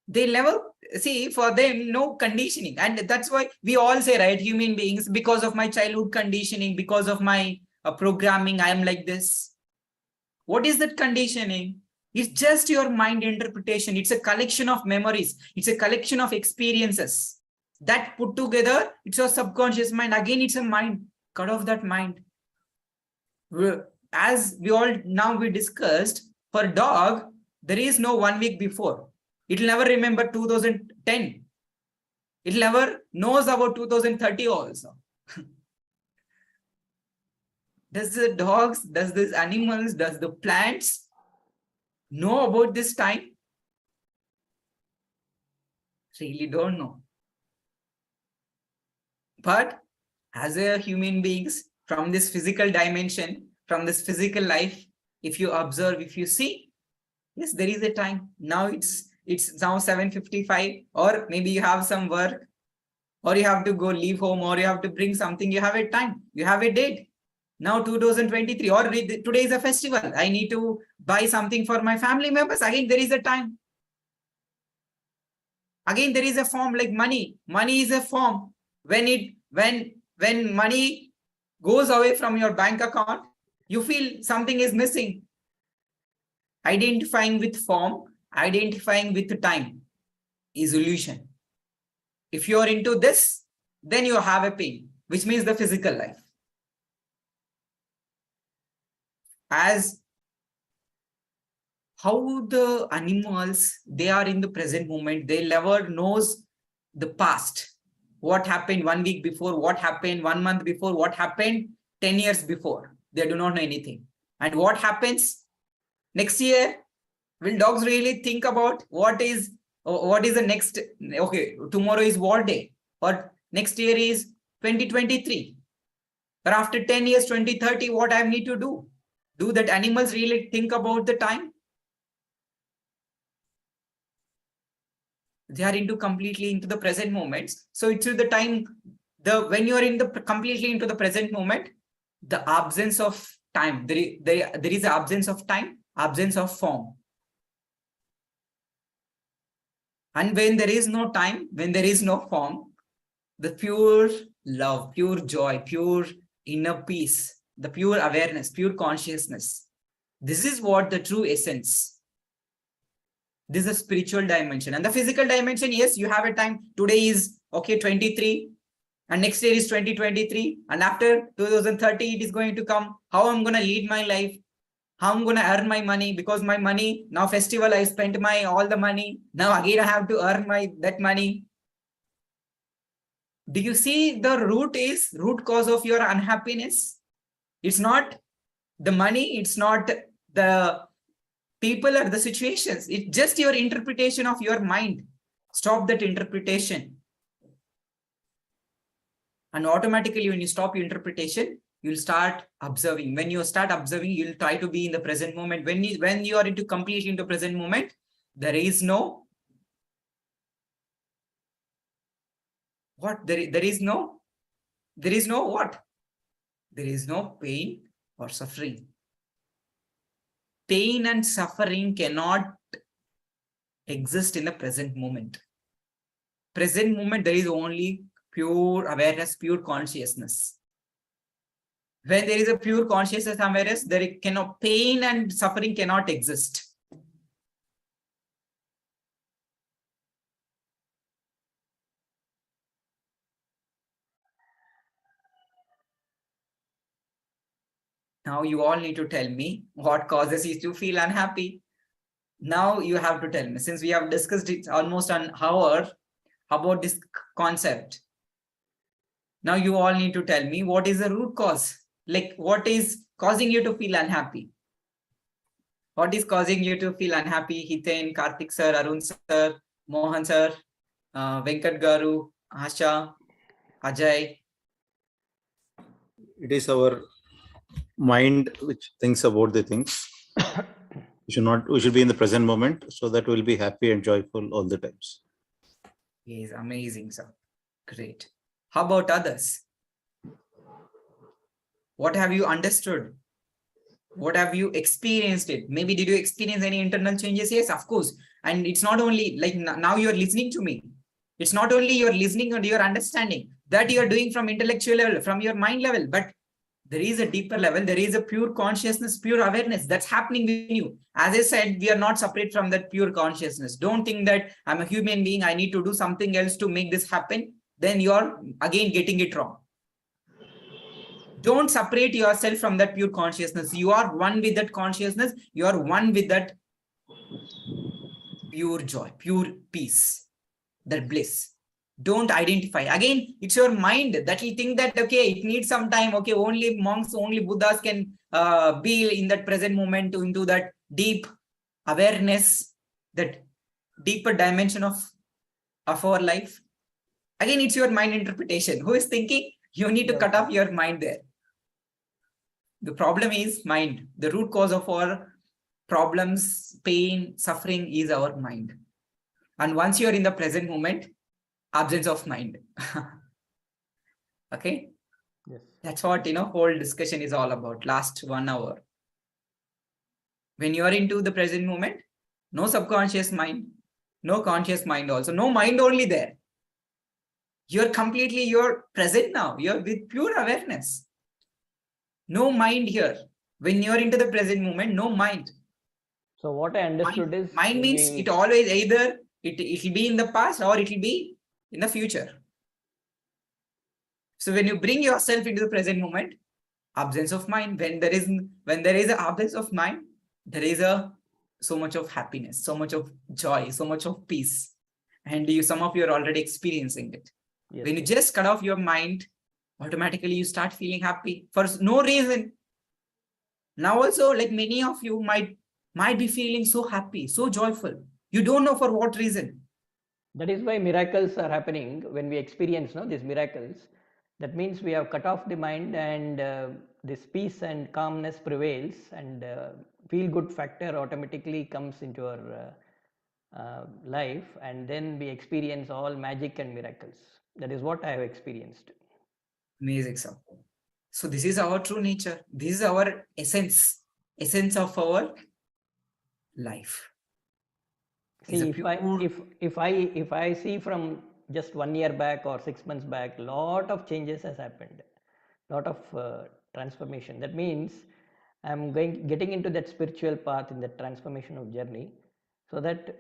They never see, for them, no conditioning. And that's why we all say, right, human beings, because of my childhood conditioning, because of my programming, I am like this. What is that conditioning? It's just your mind interpretation. It's a collection of memories. It's a collection of experiences that put together. It's your subconscious mind. Again, it's a mind. Cut off that mind. As we discussed, for dog, there is no 1 week before. It'll never remember 2010. It'll never knows about 2030 also. Does the dogs, does these animals, does the plants know about this time? Really don't know. But as a human beings, from this physical dimension, from this physical life, if you observe, if you see, yes, there is a time. Now it's now 7:55, or maybe you have some work, or you have to go leave home, or you have to bring something. You have a time, you have a date. Now 2023, or today is a festival. I need to buy something for my family members. Again, there is a time. Again, there is a form like money. Money is a form. When money goes away from your bank account, you feel something is missing. Identifying with form, identifying with time is illusion. If you are into this, then you have a pain, which means the physical life. As how the animals, they are in the present moment, they never knows the past. What happened 1 week before, what happened 1 month before, what happened 10 years before. They do not know anything. And what happens next year? Will dogs really think about what is the next? Okay, tomorrow is war day, or next year is 2023. But after 10 years, 2030, what I need to do? Do that animals really think about the time? They are completely into the present moments. So it's the time, when you are completely into the present moment, the absence of time, there is an absence of time, absence of form. And when there is no time, when there is no form, the pure love, pure joy, pure inner peace, the pure awareness, pure consciousness. This is what the true essence. This is a spiritual dimension. And the physical dimension, yes, you have a time. Today is, okay, 23. And next year is 2023. And after 2030, it is going to come. How I'm going to lead my life. How I'm going to earn my money, because my money, now festival, I spent all the money. Now again, I have to earn that money. Do you see the root cause of your unhappiness? It's not the money. It's not the people or the situations. It's just your interpretation of your mind. Stop that interpretation. And automatically, when you stop your interpretation, you'll start observing. When you start observing, you'll try to be in the present moment. When you are completely into present moment, there is no what? There is no what? There is no pain or suffering. Pain and suffering cannot exist in the present moment. Present moment, there is only pure awareness, pure consciousness. When there is a pure consciousness awareness, pain and suffering cannot exist. Now you all need to tell me what causes you to feel unhappy. Now you have to tell me, since we have discussed it almost an hour, about this concept. Now you all need to tell me what is the root cause? Like what is causing you to feel unhappy? What is causing you to feel unhappy? Hiten, Karthik sir, Arun sir, Mohan sir, Venkat Garu, Asha, Ajay. It is our mind which thinks about the things. We should be in the present moment so that we'll be happy and joyful all the times. Yes, amazing, sir. Great. How about others? What have you understood? What have you experienced it? Maybe did you experience any internal changes? Yes, of course. And it's not only like now you're listening to me. It's not only you're listening and you're understanding that you're doing from intellectual level, from your mind level, but there is a deeper level. There is a pure consciousness, pure awareness that's happening within you. As I said, we are not separate from that pure consciousness. Don't think that I'm a human being. I need to do something else to make this happen. Then you're again getting it wrong. Don't separate yourself from that pure consciousness. You are one with that consciousness. You are one with that pure joy, pure peace, that bliss. Don't identify. Again, it's your mind that will think that, okay, it needs some time. Okay, only monks, only Buddhas can be in that present moment into that deep awareness, that deeper dimension of our life. Again, it's your mind interpretation. Who is thinking? You need to cut off your mind there. The problem is mind. The root cause of our problems, pain, suffering is our mind. And once you are in the present moment, absence of mind. Okay. Yes. That's what, whole discussion is all about. Last 1 hour. When you are into the present moment, no subconscious mind, no conscious mind also, no mind only there. You're present now. You're with pure awareness. No mind here. When you're into the present moment, no mind. So what I understood Mind, is mind means it always either it will be in the past or it will be in the future. So when you bring yourself into the present moment, absence of mind. When there is an absence of mind, there is so much of happiness, so much of joy, so much of peace, and some of you are already experiencing it. Yes, when you just cut off your mind, automatically you start feeling happy for no reason. Now also, like many of you might be feeling so happy, so joyful. You don't know for what reason. That is why miracles are happening when we experience these miracles. That means we have cut off the mind and this peace and calmness prevails, and feel good factor automatically comes into our life, and then we experience all magic and miracles. That is what I have experienced. Amazing, sir. So this is our true nature. This is our essence of our life. See, if I see from just 1 year back or 6 months back, lot of changes has happened, lot of transformation. That means I'm getting into that spiritual path in that transformation of journey, so that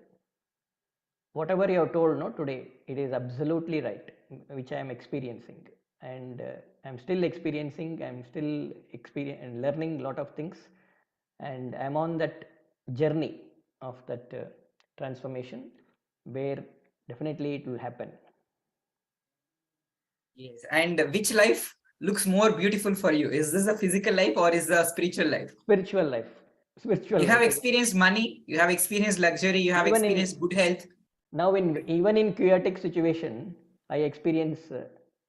whatever you have told today, it is absolutely right, which I am experiencing, and I'm still experiencing. I'm still learning a lot of things, and I'm on that journey of that transformation, where definitely it will happen. Yes. And which life looks more beautiful for you? Is this a physical life or is the spiritual life? Spiritual life. You have experienced money, you have experienced luxury, you have experienced good health. Now, even in chaotic situation, I experience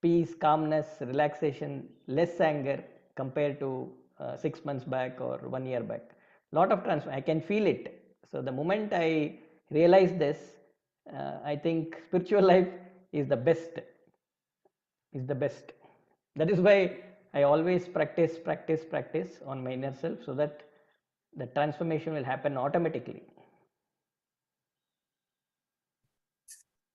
peace, calmness, relaxation, less anger compared to 6 months back or 1 year back. Lot of transformation. I can feel it. So the moment I realize this, I think spiritual life is the best. That is why I always practice on my inner self, so that the transformation will happen automatically.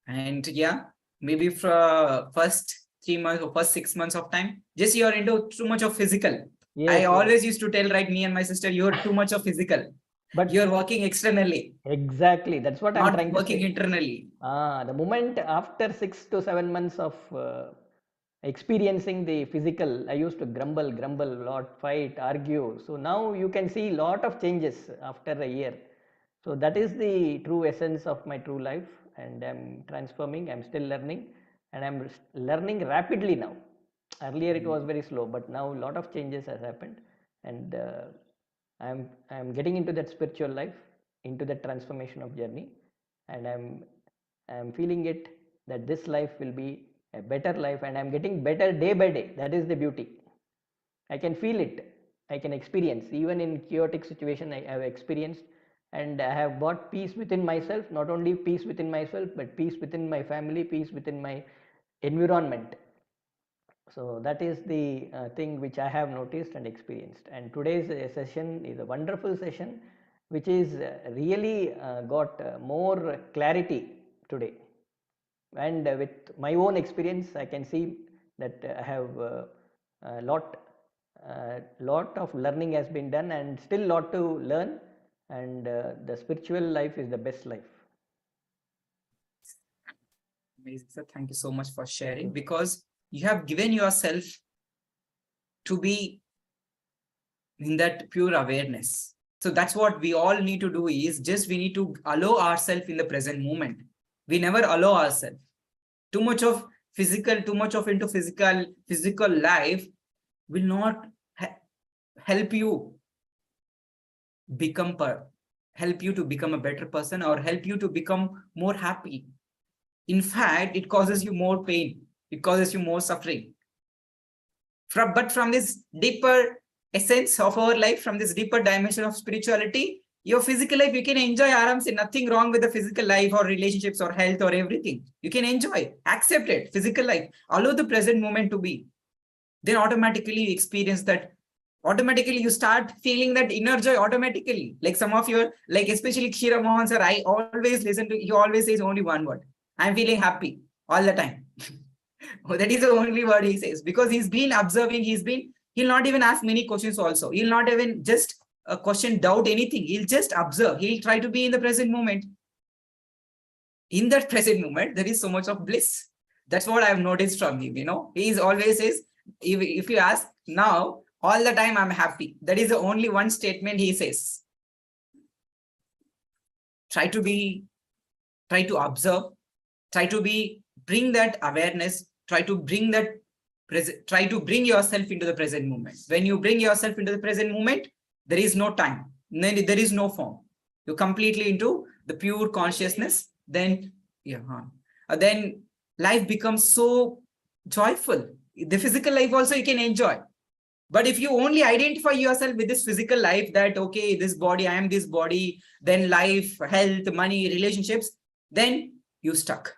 And yeah, maybe for first 3 months or first 6 months of time, just you're into too much of physical. Yes, I always used to tell, right, me and my sister, you're too much of physical. But you're working externally. Exactly. That's what I'm trying to say. Not working internally. The moment after 6 to 7 months of experiencing the physical, I used to grumble a lot, fight, argue. So now you can see lot of changes after a year. So that is the true essence of my true life. and I'm transforming. I'm still learning, and I'm learning rapidly now. Earlier it was very slow, but now a lot of changes has happened, and I'm getting into that spiritual life, into that transformation of journey, and I'm feeling it that this life will be a better life, and I'm getting better day by day. That is the beauty. I can feel it. I can experience. Even in chaotic situation, I have experienced, and I have brought peace within myself. Not only peace within myself, but peace within my family, peace within my environment. So that is the thing which I have noticed and experienced. And today's session is a wonderful session, which is really got more clarity today. And with my own experience, I can see that I have a lot of learning has been done, and still lot to learn. And the spiritual life is the best life. Amazing, sir. Thank you so much for sharing, because you have given yourself to be in that pure awareness. So that's what we all need to do, is just we need to allow ourselves in the present moment. We never allow ourselves. Too much of physical, too much of into physical life will not help you help you to become a better person, or help you to become more happy. In fact, it causes you more pain. It causes you more suffering. But from this deeper essence of our life, from this deeper dimension of spirituality, your physical life, you can enjoy arams. Nothing wrong with the physical life or relationships or health or everything. You can enjoy, accept it, physical life, allow the present moment to be. Then automatically you experience that. Automatically you start feeling that inner joy automatically. Like some of your, like especially Kshira Mohan sir, I always listen to, he always says only one word: I'm feeling happy all the time. That is the only word he says, because he's been observing, he'll not even ask many questions also. He'll not even just a question, doubt anything. He'll just observe. He'll try to be in the present moment. In that present moment, there is so much of bliss. That's what I've noticed from him. He always says, if you ask now, all the time I'm happy. That is the only one statement he says. Try to observe, bring that awareness, try to bring yourself into the present moment. When you bring yourself into the present moment, there is no time, there is no form. You're completely into the pure consciousness. Then life becomes so joyful. The physical life also you can enjoy. But if you only identify yourself with this physical life, that, okay, this body, I am this body, then life, health, money, relationships, then you stuck.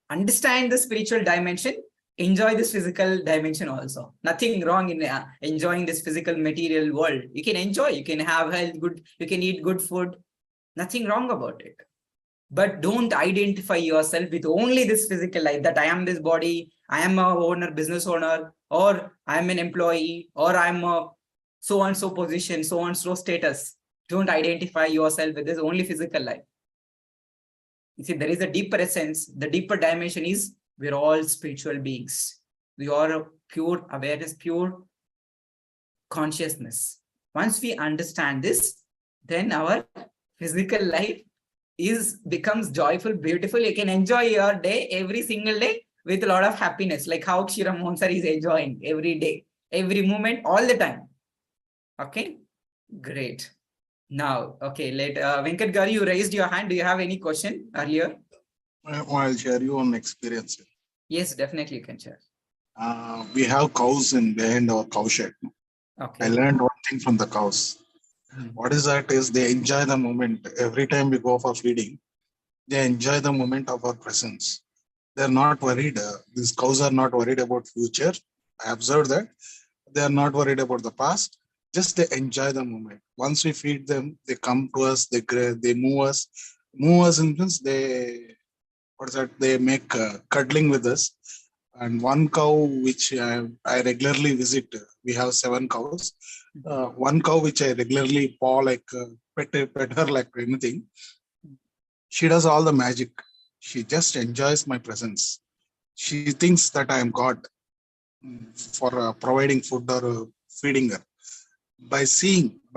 Understand the spiritual dimension, enjoy this physical dimension also. Nothing wrong in enjoying this physical material world. You can enjoy, you can have health, you can eat good food. Nothing wrong about it. But don't identify yourself with only this physical life, that I am this body, I am a business owner, or I am an employee, or I'm a so-and-so position, so-and-so status. Don't identify yourself with this only physical life. You see, there is a deeper essence. The deeper dimension is we're all spiritual beings. We are pure awareness, pure consciousness. Once we understand this, then our physical life becomes joyful, beautiful. You can enjoy your day every single day with a lot of happiness, like how Kshira Mohan sir is enjoying every day, every moment, all the time. Okay, great. Now, okay, Venkat Garu, you raised your hand. Do you have any question earlier? I'll share you one experience. Yes, definitely you can share. We have cows behind our cow shed. Okay. I learned one thing from the cows. What is that is they enjoy the moment. Every time we go for feeding, they enjoy the moment of our presence. They're not worried. These cows are not worried about future. I observed that. They are not worried about the past. Just they enjoy the moment. Once we feed them, they come to us, they move us. Move us in sense they make cuddling with us. And one cow which I regularly visit, we have 7 cows. One cow which I regularly paw, like pet her like anything. She does all the magic. She just enjoys my presence. She thinks that I am God for providing food or feeding her. By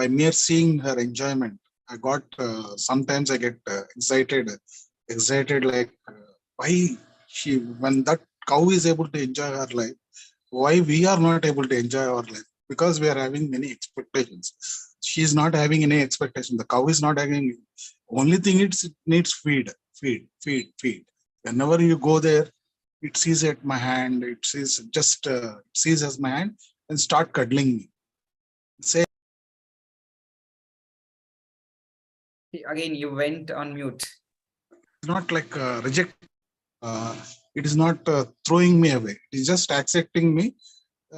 mere seeing her enjoyment, I got sometimes I get excited like why when that cow is able to enjoy her life, why we are not able to enjoy our life? Because we are having many expectations. She is not having any expectation. The cow is not having. Only thing it needs feed. Whenever you go there, it sees at my hand. It sees just sees as my hand and start cuddling me. Say Again, you went on mute. it's not like reject. It is not throwing me away. It is just accepting me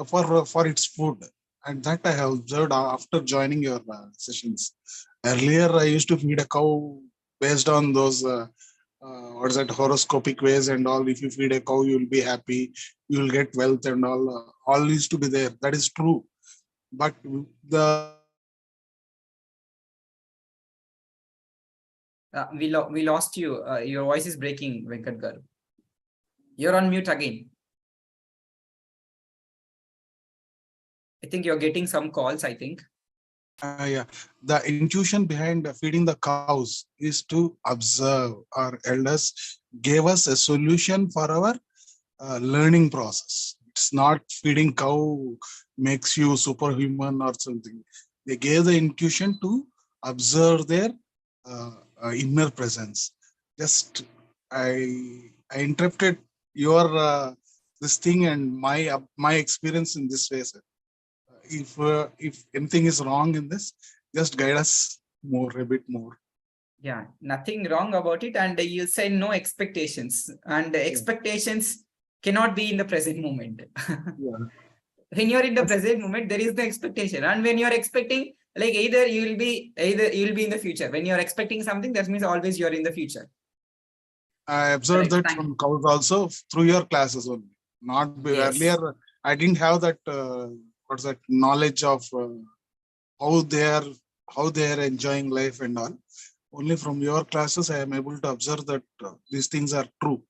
for its food, and that I have observed after joining your sessions. Earlier, I used to feed a cow based on those what is that horoscopic ways and all. If you feed a cow, you will be happy, you will get wealth and all. All used to be there. That is true, but the We lost you. Your voice is breaking, Venkat Garu. You're on mute again. I think you're getting some calls, I think. yeah, the intuition behind feeding the cows is to observe. Our elders gave us a solution for our learning process. It's not feeding cow makes you superhuman or something. They gave the intuition to observe their inner presence. Just I interpreted your this thing and my experience in this way, sir. If anything is wrong in this, just guide us a bit more. Yeah, nothing wrong about it. And you said no expectations. And expectations cannot be in the present moment. Yeah. When you're in the present moment, there is no expectation. And when you're expecting, like either you'll be in the future. When you're expecting something, that means always you're in the future. I observed Correct. that from cows also through your classes only. Not Yes. earlier, I didn't have that what's that knowledge of how they are enjoying life and all. Only from your classes, I am able to observe that these things are true,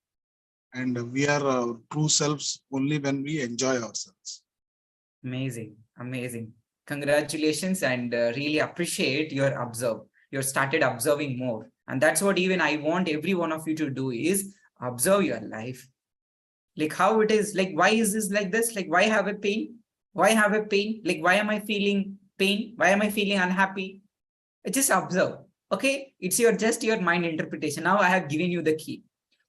and we are our true selves only when we enjoy ourselves. Amazing, amazing. Congratulations, and really appreciate you started observing more. And that's what even I want every one of you to do is observe your life. Like how it is, like why is this like this? Like why have a pain? Why have a pain? Like why am I feeling pain? Why am I feeling unhappy? Just observe. Okay, it's just your mind interpretation. Now I have given you the key.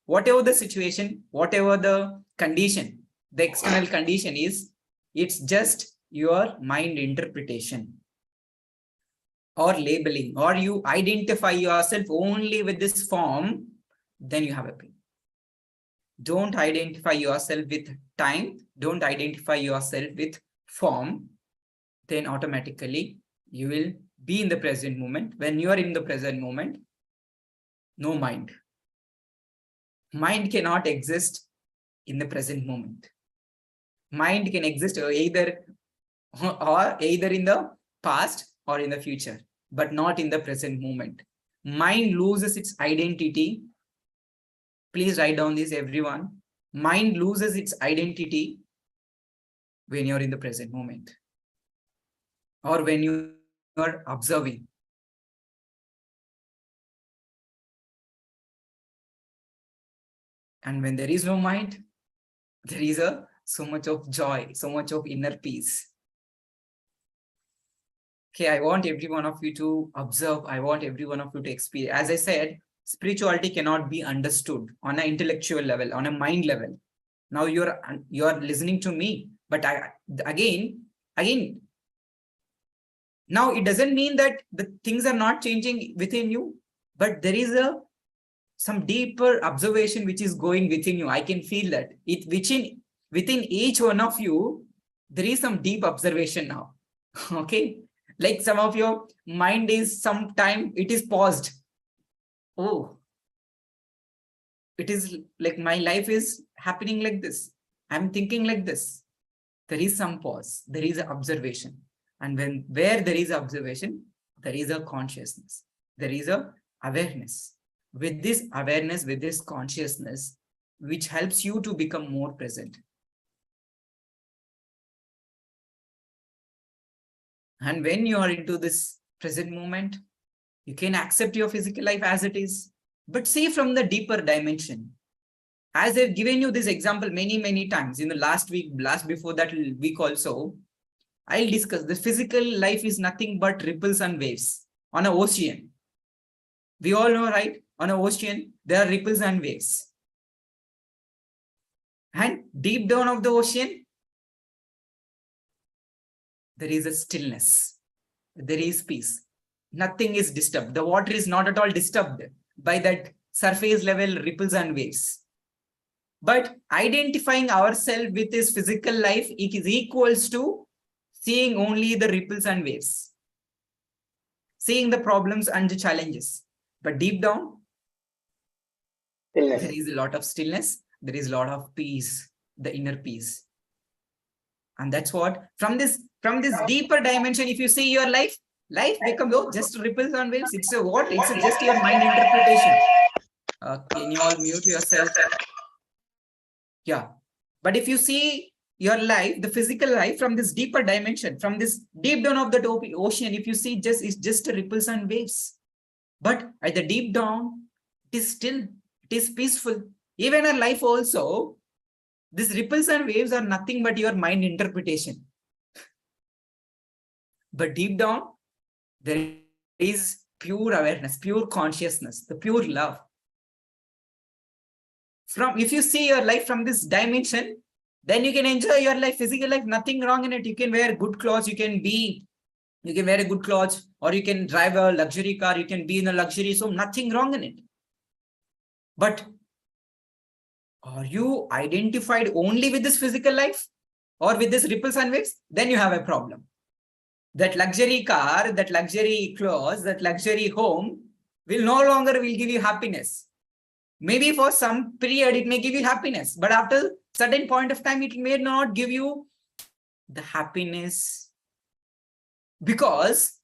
Whatever the situation, whatever the condition, the external condition is, it's just your mind interpretation or labeling, or you identify yourself only with this form, then you have a pain. Don't identify yourself with time. Don't identify yourself with form. Then automatically you will be in the present moment. When you are in the present moment, no mind. Mind cannot exist in the present moment. Mind can exist either in the past or in the future, but not in the present moment. Mind loses its identity. Please write down this, everyone. Mind loses its identity when you're in the present moment or when you are observing. And when there is no mind, there is so much of joy, so much of inner peace. Okay, I want every one of you to observe. I want every one of you to experience. As I said, spirituality cannot be understood on an intellectual level, on a mind level. Now you're listening to me, but again, now it doesn't mean that the things are not changing within you, but there is some deeper observation which is going within you. I can feel that within each one of you, there is some deep observation now. Okay, like some of your mind is sometime it is paused. Oh, it is like my life is happening like this. I'm thinking like this. There is some pause. There is an observation, and where there is observation, there is a consciousness. There is a awareness. With this awareness, with this consciousness, which helps you to become more present. And when you are into this present moment, You can accept your physical life as it is, but see from the deeper dimension. As I've given you this example many times in the last week, before that week also, I'll discuss the physical life is nothing but ripples and waves on an ocean. We all know, right? On an ocean, there are ripples and waves. And deep down of the ocean, there is a stillness. There is peace. Nothing is disturbed. The water is not at all disturbed by that surface level ripples and waves. But identifying ourselves with this physical life is equals to seeing only the ripples and waves, seeing the problems and the challenges. But deep down, there is a lot of stillness. There is a lot of peace, the inner peace. And that's what, from this deeper dimension, if you see your life becomes just ripples and waves. It's a what? It's just your mind interpretation. Can you all mute yourself? Yeah. But if you see your life, the physical life from this deeper dimension, from this deep down of the ocean, if you see it's just ripples and waves. But at the deep down, it is still, it is peaceful. Even our life also, these ripples and waves are nothing but your mind interpretation. But deep down, there is pure awareness, pure consciousness, the pure love. If you see your life from this dimension, then you can enjoy your life, physical life, nothing wrong in it. You can wear good clothes, you can wear a good clothes, or you can drive a luxury car, you can be in a luxury, so nothing wrong in it. But are you identified only with this physical life or with this ripples and waves? Then you have a problem. That luxury car, that luxury clothes, that luxury home will no longer give you happiness. Maybe for some period it may give you happiness, but after certain point of time it may not give you the happiness, because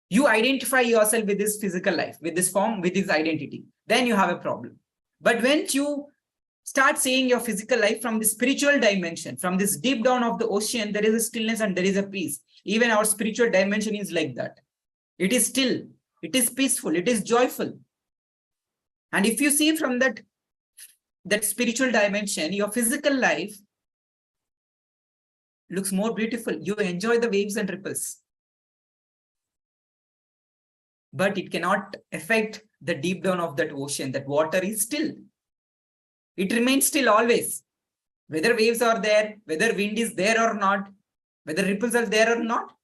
you identify yourself with this physical life, with this form, with this identity. Then you have a problem. But when you start seeing your physical life from the spiritual dimension, from this deep down of the ocean, there is a stillness and there is a peace. Even our spiritual dimension is like that. It is still, it is peaceful, it is joyful. And if you see from that spiritual dimension, your physical life looks more beautiful. You enjoy the waves and ripples. But it cannot affect the deep down of that ocean. That water is still. It remains still always. Whether waves are there, whether wind is there or not, whether ripples are there or not,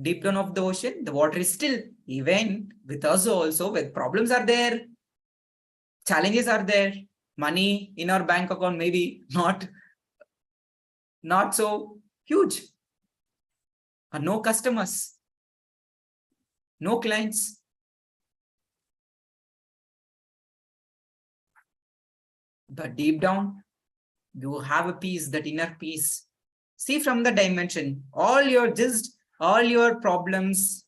deep down of the ocean, the water is still. Even with us also, when problems are there, challenges are there, money in our bank account maybe not so huge, or no customers, no clients. But deep down, you have a peace, that inner peace. See from the dimension, all your problems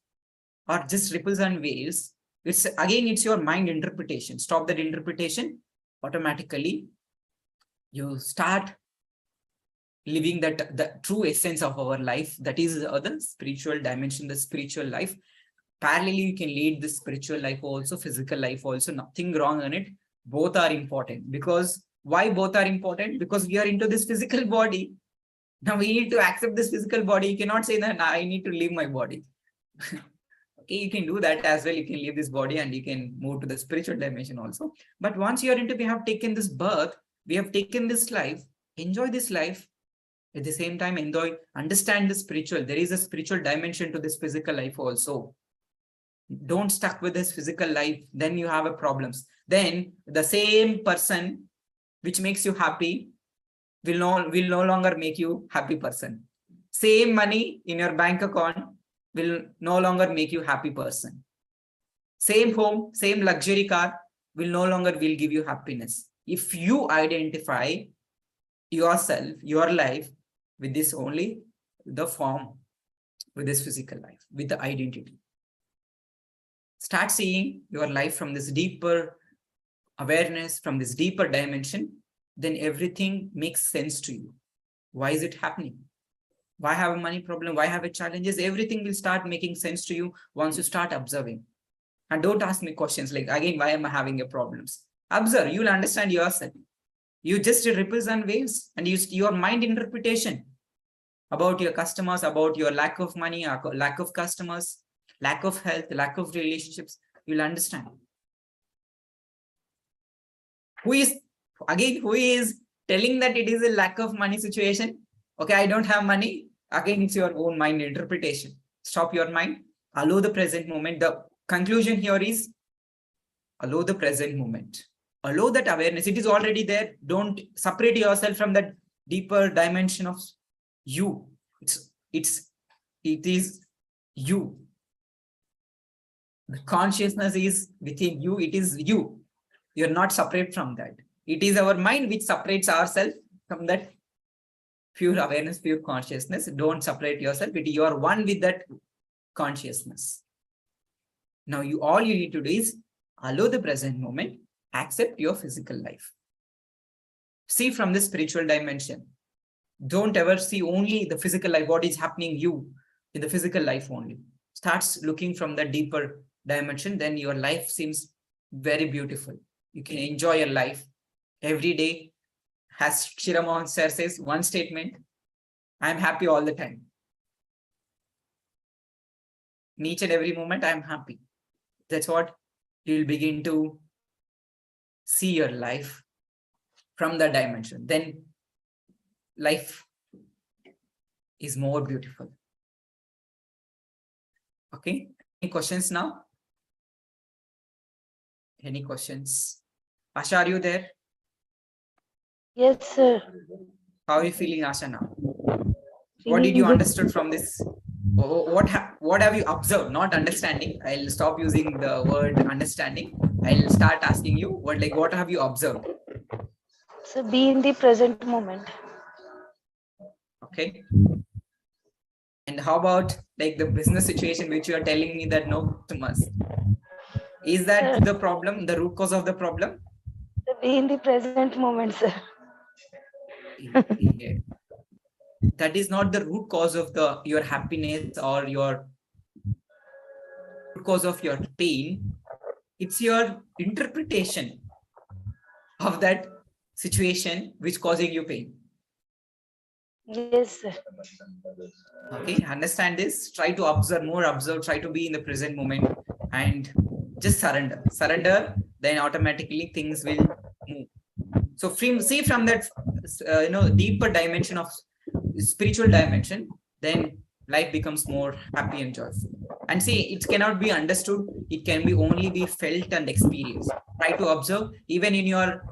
are just ripples and waves. It's your mind interpretation. Stop that interpretation. Automatically, you start living the true essence of our life. That is the spiritual dimension, the spiritual life. Parallelly, you can lead the spiritual life also, physical life also. Nothing wrong in it. Both are important. Because why both are important? Because we are into this physical body. Now we need to accept this physical body. You cannot say that I need to leave my body. Okay, you can do that as well. You can leave this body and you can move to the spiritual dimension also. But once you are into, we have taken this birth, we have taken this life, enjoy this life. At the same time, understand the spiritual. There is a spiritual dimension to this physical life also. Don't stuck with this physical life. Then you have a problems. Then the same person which makes you happy will no longer make you happy person. Same money in your bank account will no longer make you happy person. Same home, same luxury car will no longer give you happiness. If you identify yourself, your life with this only, the form, with this physical life, with the identity. Start seeing your life from this deeper awareness, from this deeper dimension, then everything makes sense to you. Why is it happening? Why have a money problem? Why have a challenges? Everything will start making sense to you once you start observing. And don't ask me questions like, again, why am I having a problems? Observe, you'll understand yourself. You just ripples and waves and use your mind interpretation about your customers, about your lack of money, lack of customers, lack of health, lack of relationships. You'll understand. Who is telling that it is a lack of money situation? Okay, I don't have money. Again, it's your own mind interpretation. Stop your mind. Allow the present moment. The conclusion here is allow the present moment. Allow that awareness. It is already there. Don't separate yourself from that deeper dimension of you. It is you. The consciousness is within you. It is you. You're not separate from that. It is our mind which separates ourselves from that pure awareness, pure consciousness. Don't separate yourself. You are one with that consciousness. Now all you need to do is allow the present moment, accept your physical life. See from the spiritual dimension. Don't ever see only the physical life, what is happening you in the physical life only. Starts looking from the deeper dimension, then your life seems very beautiful. You can enjoy your life every day. As Mohan sir says, one statement, I am happy all the time. In each and every moment, I am happy. That's what you will begin to see your life from that dimension. Then life is more beautiful. Okay, any questions now? Any questions? Asha, are you there? Yes, sir. How are you feeling, Asha, now? What did you understood from this? What have you observed? Not understanding. I'll stop using the word understanding. I'll start asking you what have you observed? So be in the present moment. Okay. And how about like the business situation which you are telling me that no customers? Is that the problem, the root cause of the problem? So be in the present moment, sir. Yeah. That is not the root cause of your happiness or your root cause of your pain. It's your interpretation of that situation which causing you pain. Yes, sir. Okay, understand this. Try to observe, try to be in the present moment and just surrender, then automatically things will move. So see from that deeper dimension of spiritual dimension, then life becomes more happy and joyful. And see, it cannot be understood, it can be only be felt and experienced. Try to observe even in your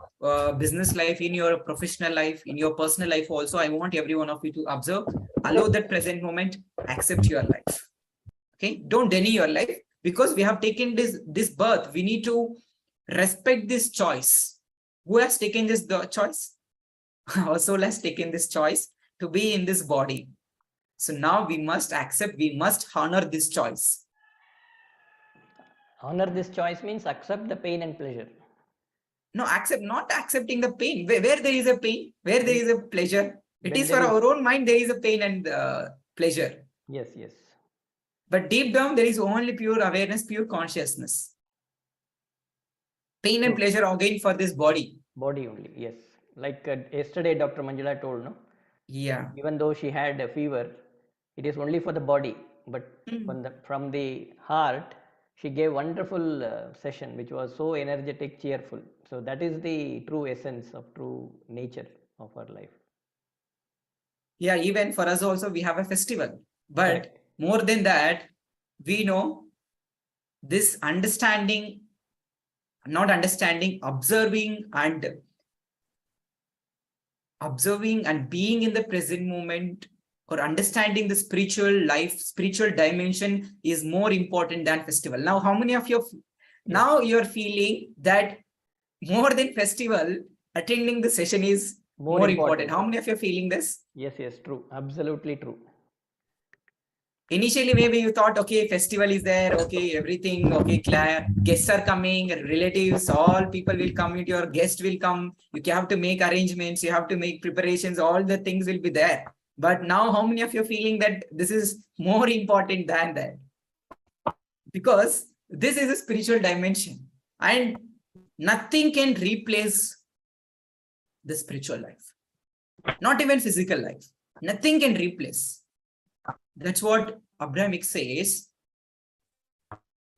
business life, in your professional life, in your personal life also. I want every one of you to observe, allow that present moment, accept your life. Okay, don't deny your life, because we have taken this birth. We need to respect this choice. Who has taken this choice? Our soul has taken this choice to be in this body. So now we must accept, we must honor this choice. Honor this choice means accept the pain and pleasure. No, not accepting the pain. Where there is a pain, where there is a pleasure. It is for our own mind, there is a pain and pleasure. Yes, yes. But deep down, there is only pure awareness, pure consciousness. Pain and pleasure again for this body. Body only, yes. Like yesterday, Dr. Manjula told, no? Yeah. Even though she had a fever, it is only for the body. But from the heart, she gave wonderful session, which was so energetic, cheerful. So that is the true essence of true nature of our life. Yeah, even for us also, we have a festival. But more than that, we know this observing and being in the present moment, or understanding the spiritual life, spiritual dimension is more important than festival. Now, how many of you now you're feeling that more than festival, attending the session is more important? How many of you are feeling this? Yes, true. Absolutely true. Initially, maybe you thought, okay, festival is there, okay, everything, okay, guests are coming, relatives, all people will come, your guest will come, you have to make arrangements, you have to make preparations, all the things will be there. But now, how many of you are feeling that this is more important than that? Because This is a spiritual dimension, and nothing can replace the spiritual life. Not even physical life. Nothing can replace. That's what Abrahamic says.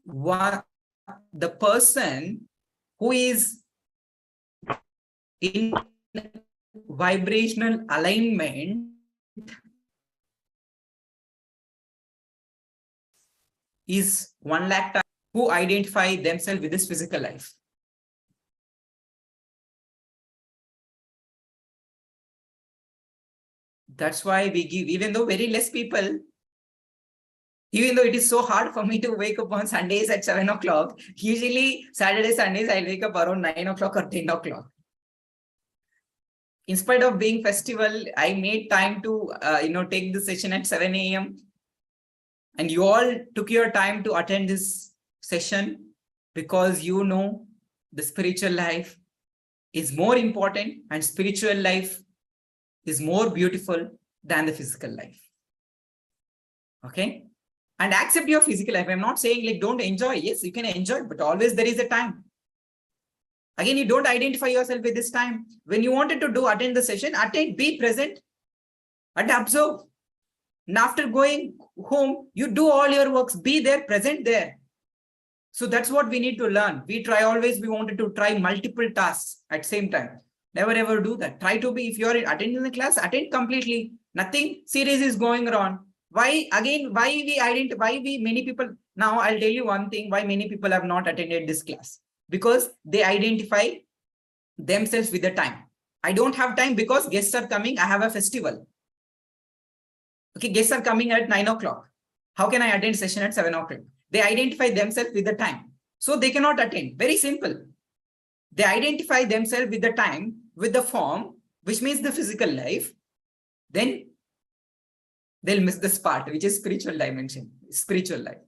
The person who is in vibrational alignment is 1 lakh times who identify themselves with this physical life. That's why we give, even though very less people, even though it is so hard for me to wake up on Sundays at 7 o'clock, usually Saturday, Sundays, I'll wake up around 9 o'clock or 10 o'clock. In spite of being festival, I made time to, take the session at 7 a.m. And you all took your time to attend this session because you know the spiritual life is more important and spiritual life is more beautiful than the physical life. Okay? And accept your physical life. I'm not saying like don't enjoy. Yes, you can enjoy, but always there is a time. Again, you don't identify yourself with this time. When you wanted to attend the session, attend, be present and observe. And after going home, you do all your works, be there, present there. So that's what we need to learn. We wanted to try multiple tasks at the same time. Never ever do that. Try to be, if you're attending the class, attend completely. Nothing serious is going on. Why many people, now I'll tell you one thing, why many people have not attended this class. Because they identify themselves with the time. I don't have time because guests are coming, I have a festival. Okay, guests are coming at 9 o'clock. How can I attend session at 7 o'clock? They identify themselves with the time. So they cannot attend. Very simple. They identify themselves with the time, with the form, which means the physical life. Then they'll miss this part, which is spiritual dimension, spiritual life.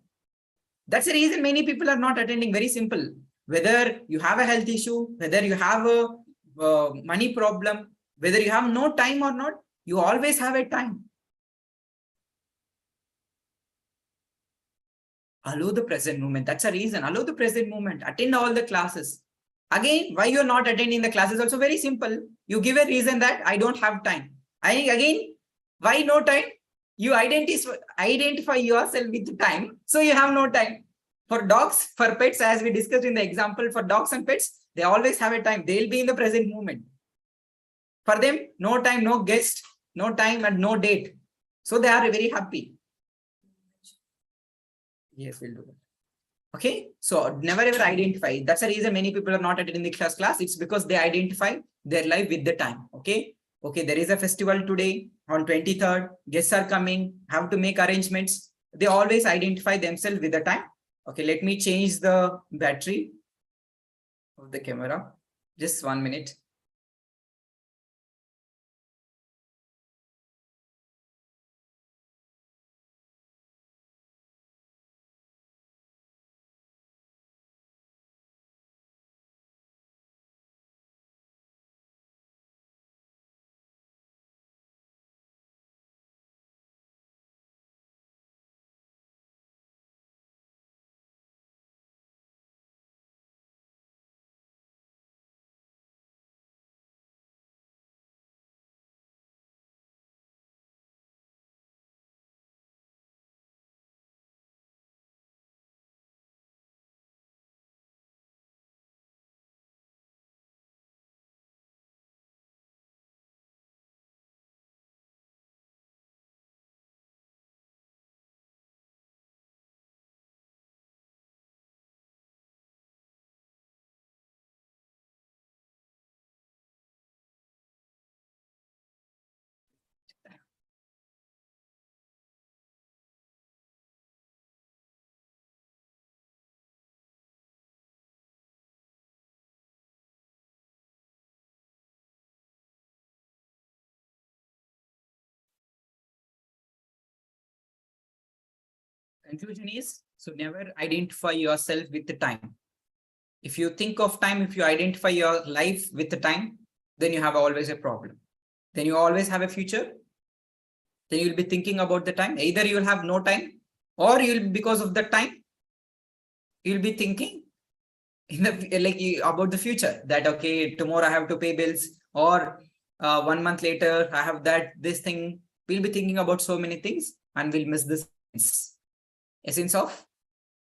That's the reason many people are not attending. Very simple. Whether you have a health issue, whether you have a money problem, whether you have no time or not, you always have a time. Allow the present moment. That's a reason. Allow the present moment. Attend all the classes. Again, why you're not attending the class is also very simple. You give a reason that I don't have time. Again, why no time? You identify yourself with the time, so you have no time. For dogs, for pets, as we discussed in the example, for dogs and pets, they always have a time. They'll be in the present moment. For them, no time, no guest, no time and no date. So they are very happy. Yes, we'll do that. Okay, so never ever identify. That's the reason many people are not attending the class. It's because they identify their life with the time. Okay, there is a festival today on 23rd. Guests are coming, have to make arrangements. They always identify themselves with the time. Okay, let me change the battery of the camera. Just 1 minute. Conclusion is, so never identify yourself with the time. If you think of time, if you identify your life with the time, then you have always a problem. Then you always have a future. Then you'll be thinking about the time. Either you'll have no time or you'll, because of the time, You'll be thinking in the about the future, that okay, tomorrow I have to pay bills, or 1 month later I have this thing. We'll be thinking about so many things, and we'll miss this essence of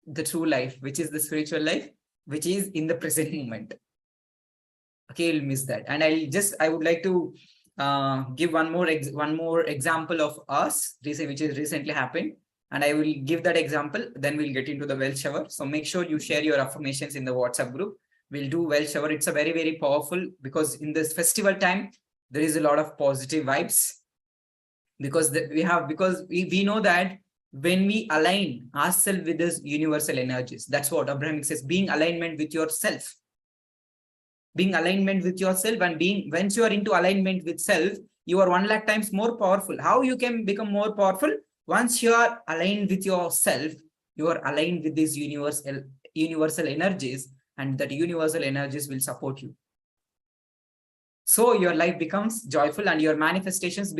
the true life, which is the spiritual life, which is in the present moment. Okay, you'll miss that. And I would like to give one more example of us, which is recently happened. And I will give that example, then we'll get into the well shower. So make sure you share your affirmations in the WhatsApp group. We'll do well shower. It's a very, very powerful, because in this festival time, there is a lot of positive vibes, because we know that when we align ourselves with this universal energies, that's what Abraham says, being alignment with yourself. Being alignment with yourself, and once you are into alignment with self, you are 1 lakh times more powerful. How you can become more powerful? Once you are aligned with yourself, you are aligned with these universal energies, and that universal energies will support you. So your life becomes joyful, and your manifestations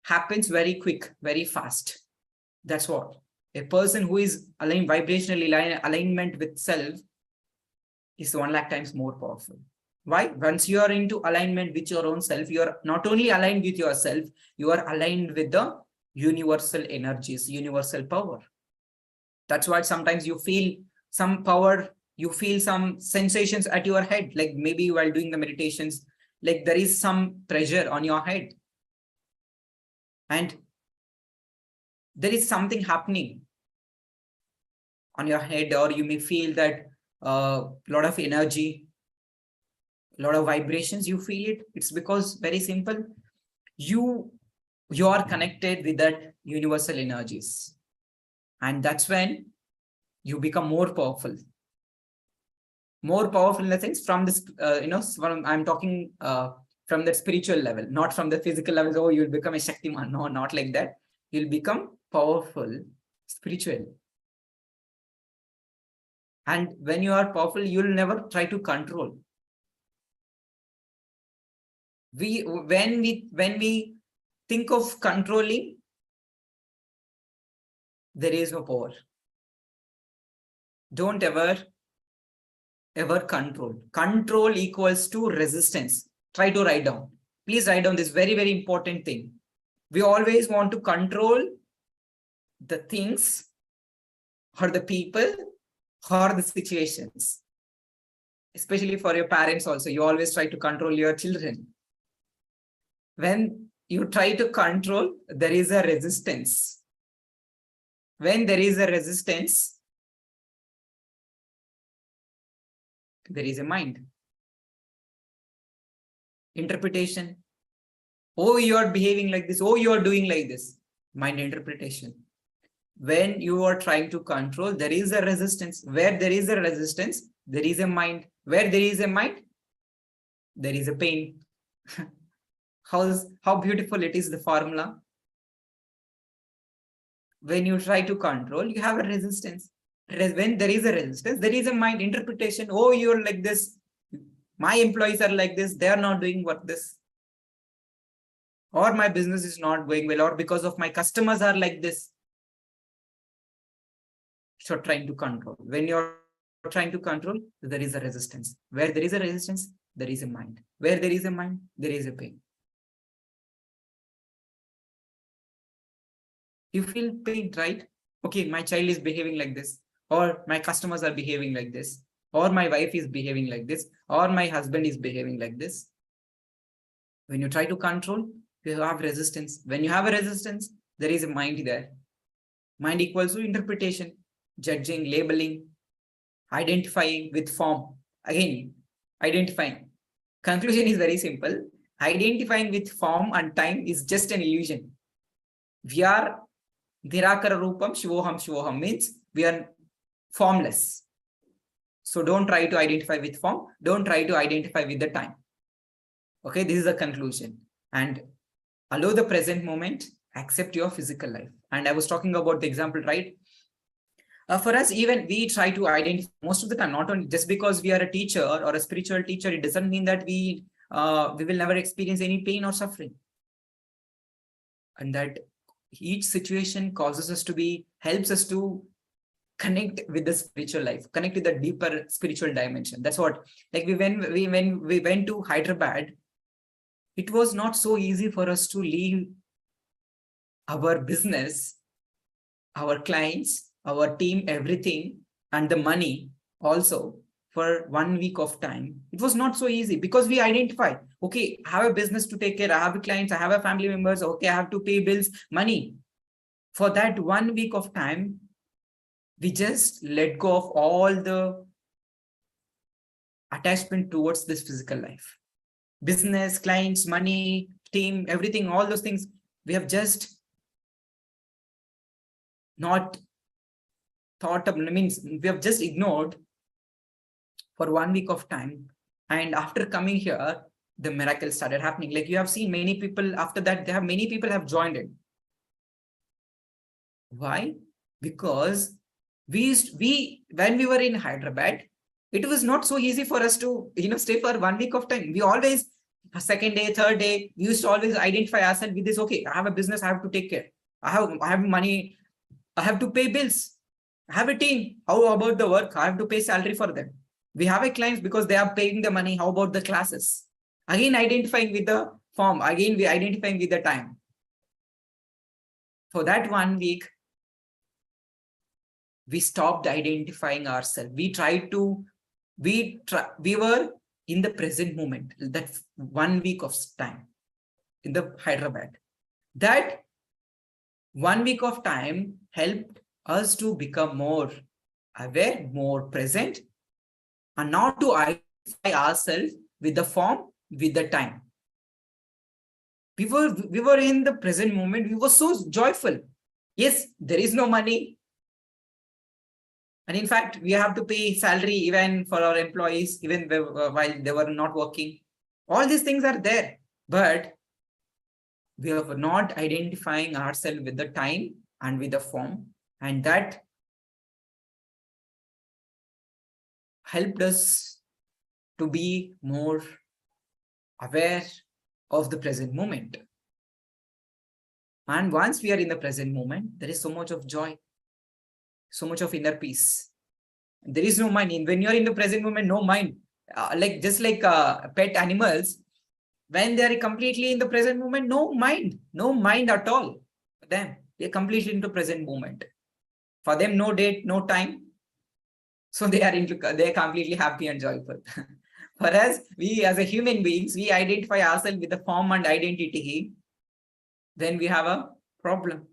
happens very quick, very fast. That's what a person who is vibrationally alignment with self is 1 lakh times more powerful. Why? Once you are into alignment with your own self, you are not only aligned with yourself, you are aligned with the universal energies, universal power. That's why sometimes you feel some power, you feel some sensations at your head, like maybe while doing the meditations, like there is some pressure on your head. And there is something happening on your head, or you may feel that a lot of energy, a lot of vibrations, you feel it. It's because very simple, you are connected with that universal energies, and that's when you become more powerful in the sense from this I'm talking from the spiritual level, not from the physical level. Oh, you'll become a Shaktiman. No, not like that. You'll become powerful spiritually. And when you are powerful, you'll never try to control. When we think of controlling, there is no power. Don't ever control. Control equals to resistance. Try to write down. Please write down this very, very important thing. We always want to control the things, or the people, or the situations. Especially for your parents also, you always try to control your children. When you try to control, there is a resistance. When there is a resistance, there is a mind. Interpretation. Oh, you are behaving like this. Oh, you are doing like this. Mind interpretation. When you are trying to control, there is a resistance. Where there is a resistance, there is a mind. Where there is a mind, there is a pain. How beautiful it is, the formula. When you try to control, you have a resistance. When there is a resistance, there is a mind interpretation. Oh, you're like this. My employees are like this. They are not doing what this. Or my business is not going well. Or because of my customers are like this. So trying to control. When you're trying to control, there is a resistance. Where there is a resistance, there is a mind. Where there is a mind, there is a pain. You feel pain, right? Okay, my child is behaving like this, or my customers are behaving like this, or my wife is behaving like this, or my husband is behaving like this. When you try to control, you have resistance. When you have a resistance, there is a mind there. Mind equals to interpretation, judging, labeling, identifying with form. Again, identifying. Conclusion is very simple. Identifying with form and time is just an illusion. We are Dhirakara Rupam Shivoham means we are formless. So don't try to identify with form. Don't try to identify with the time. Okay, this is the conclusion. And allow the present moment, accept your physical life. And I was talking about the example, right? For us, even we try to identify most of the time, not only just because we are a teacher or a spiritual teacher, it doesn't mean that we will never experience any pain or suffering. And that each situation helps us to connect with the spiritual life, connect with the deeper spiritual dimension. That's what, like when we went to Hyderabad, it was not so easy for us to leave our business, our clients, our team, everything, and the money also for 1 week of time. It was not so easy because we identify, okay, I have a business to take care, I have clients, I have a family members, okay, I have to pay bills, money. For that 1 week of time, we just let go of all the attachment towards this physical life. Business, clients, money, team, everything, all those things, we have just not thought of, means we have just ignored for 1 week of time. And after coming here, the miracle started happening. Like you have seen many people after that, many people have joined it. Why? Because when we were in Hyderabad, it was not so easy for us to, stay for 1 week of time. We always, second day, third day, we used to always identify ourselves with this, okay, I have a business, I have to take care. I have money, I have to pay bills. I have a team. How about the work? I have to pay salary for them. We have a clients because they are paying the money. How about the classes? Again, identifying with the form. Again, we identifying with the time. For that 1 week, we stopped identifying ourselves. We were in the present moment, that 1 week of time in the Hyderabad. That 1 week of time helped us to become more aware, more present, and not to identify ourselves with the form, with the time. We were in the present moment. We were so joyful. Yes, there is no money. And in fact, we have to pay salary even for our employees, even while they were not working. All these things are there, but we are not identifying ourselves with the time and with the form. And that helped us to be more aware of the present moment. And once we are in the present moment, there is so much of joy, so much of inner peace. There is no mind. When you are in the present moment, no mind. Just like pet animals, when they are completely in the present moment, no mind at all. For them, they are completely into present moment. For them, no date, no time. So they are completely happy and joyful. Whereas we as a human beings, we identify ourselves with the form and identity. Then we have a problem.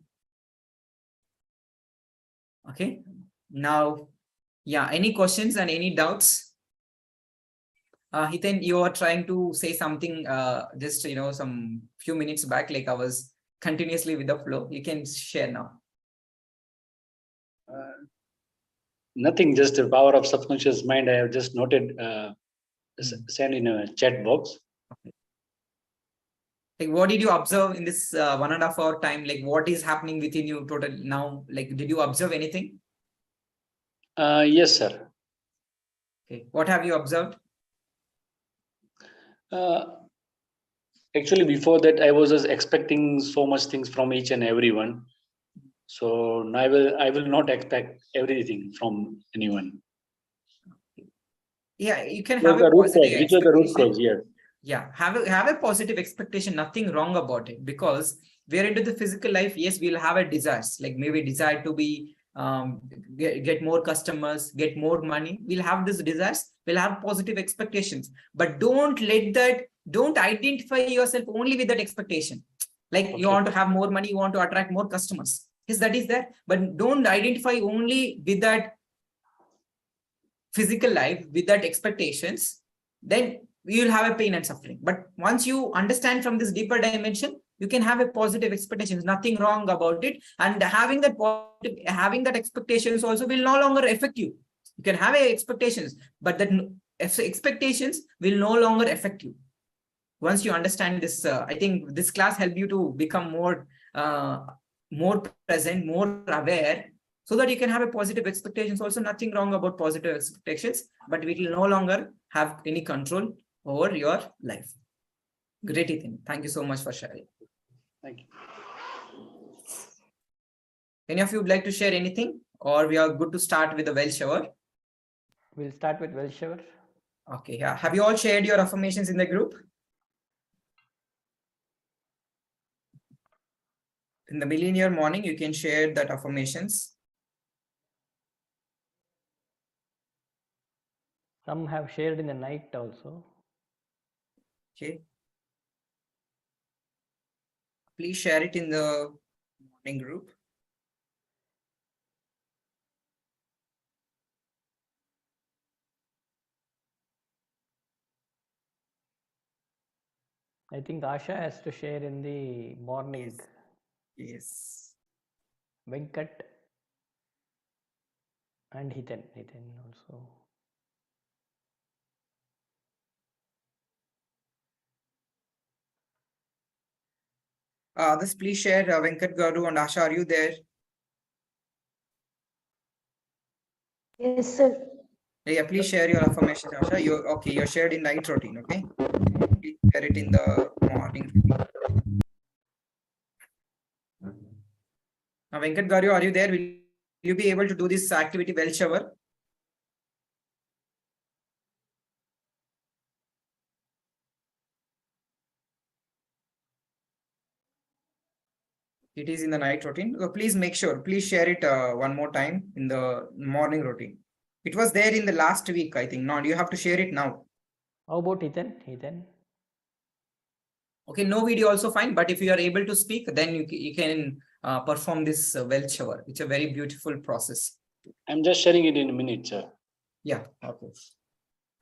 Okay. Now, yeah, any questions and any doubts? Hiten, you are trying to say something just, some few minutes back, like I was continuously with the flow. You can share now. Nothing, just the power of subconscious mind. I have just noted, send in a chat box. Like, what did you observe in this 1.5 hour time? Like, what is happening within you total now? Like, did you observe anything? Yes, sir. Okay. What have you observed? Actually, before that, I was just expecting so much things from each and everyone. So now I will not expect everything from anyone. Yeah, you can have a positive expectation. Which are the root cause? Yes. Yeah, have a positive expectation. Nothing wrong about it, because we're into the physical life. Yes, we'll have a desires, like maybe desire to be get more customers, get more money. We'll have these desires. We'll have positive expectations, but don't identify yourself only with that expectation. Like, okay, you want to have more money, you want to attract more customers. Yes, that is there, but don't identify only with that physical life, with that expectations. Then you will have a pain and suffering. But once you understand from this deeper dimension, you can have a positive expectations. Nothing wrong about it. And having that expectations also will no longer affect you. You can have expectations, but that expectations will no longer affect you. Once you understand this, I think this class helped you to become more present, more aware, so that you can have a positive expectations. Also, nothing wrong about positive expectations, but we will no longer have any control over your life. Great, Ethan. Thank you so much for sharing. Thank you. Any of you would like to share anything, or we are good to start with the well shower? We'll start with well shower. Okay, yeah. Have you all shared your affirmations in the group? In the millennial morning, you can share that affirmations. Some have shared in the night also. Okay. Please share it in the morning group. I think Asha has to share in the morning. Yes. Venkat and Hiten also. Others, please share. Venkat Garu and Asha, are you there? Yes, sir. Yeah, please share your affirmations, Asha. You're shared in night routine, okay? Please share it in the morning routine. Now, Venkat Garu, are you there? Will you be able to do this activity well shower? It is in the night routine. So please make sure, please share it one more time in the morning routine. It was there in the last week, I think. Now you have to share it now. How about Hiten? Okay, no video also fine, but if you are able to speak, then you can perform this well shower. It's a very beautiful process. I'm just sharing it in a minute, sir. Yeah, okay.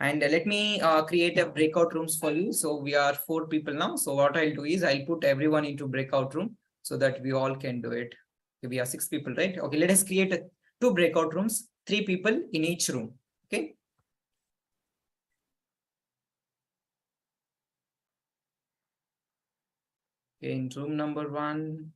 And let me create a breakout rooms for you. So we are 4 people now. So what I'll do is I'll put everyone into breakout room so that we all can do it. We are 6 people, right? Okay, let us create 2 breakout rooms, 3 people in each room. Okay. In room number 1.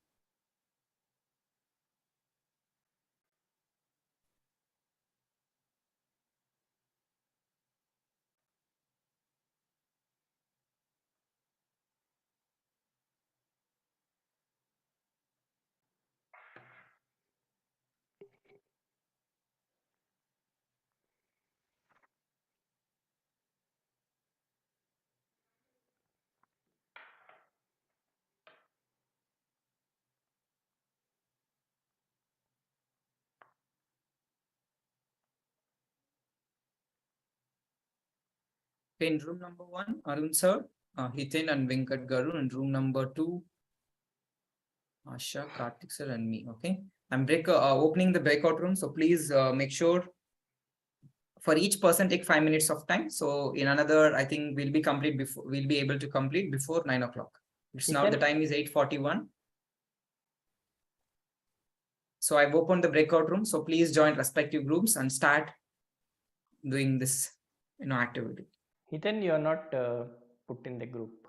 In room number 1, Arun sir, Hiten and Venkat Garu. In room number 2, Asha, Karthik sir and me. Okay. I'm opening the breakout room. So please make sure for each person take 5 minutes of time. So in another, I think we'll be able to complete before 9 o'clock. It's now the time is 8:41. So I've opened the breakout room. So please join respective groups and start doing this activity. Hiten, you are not put in the group.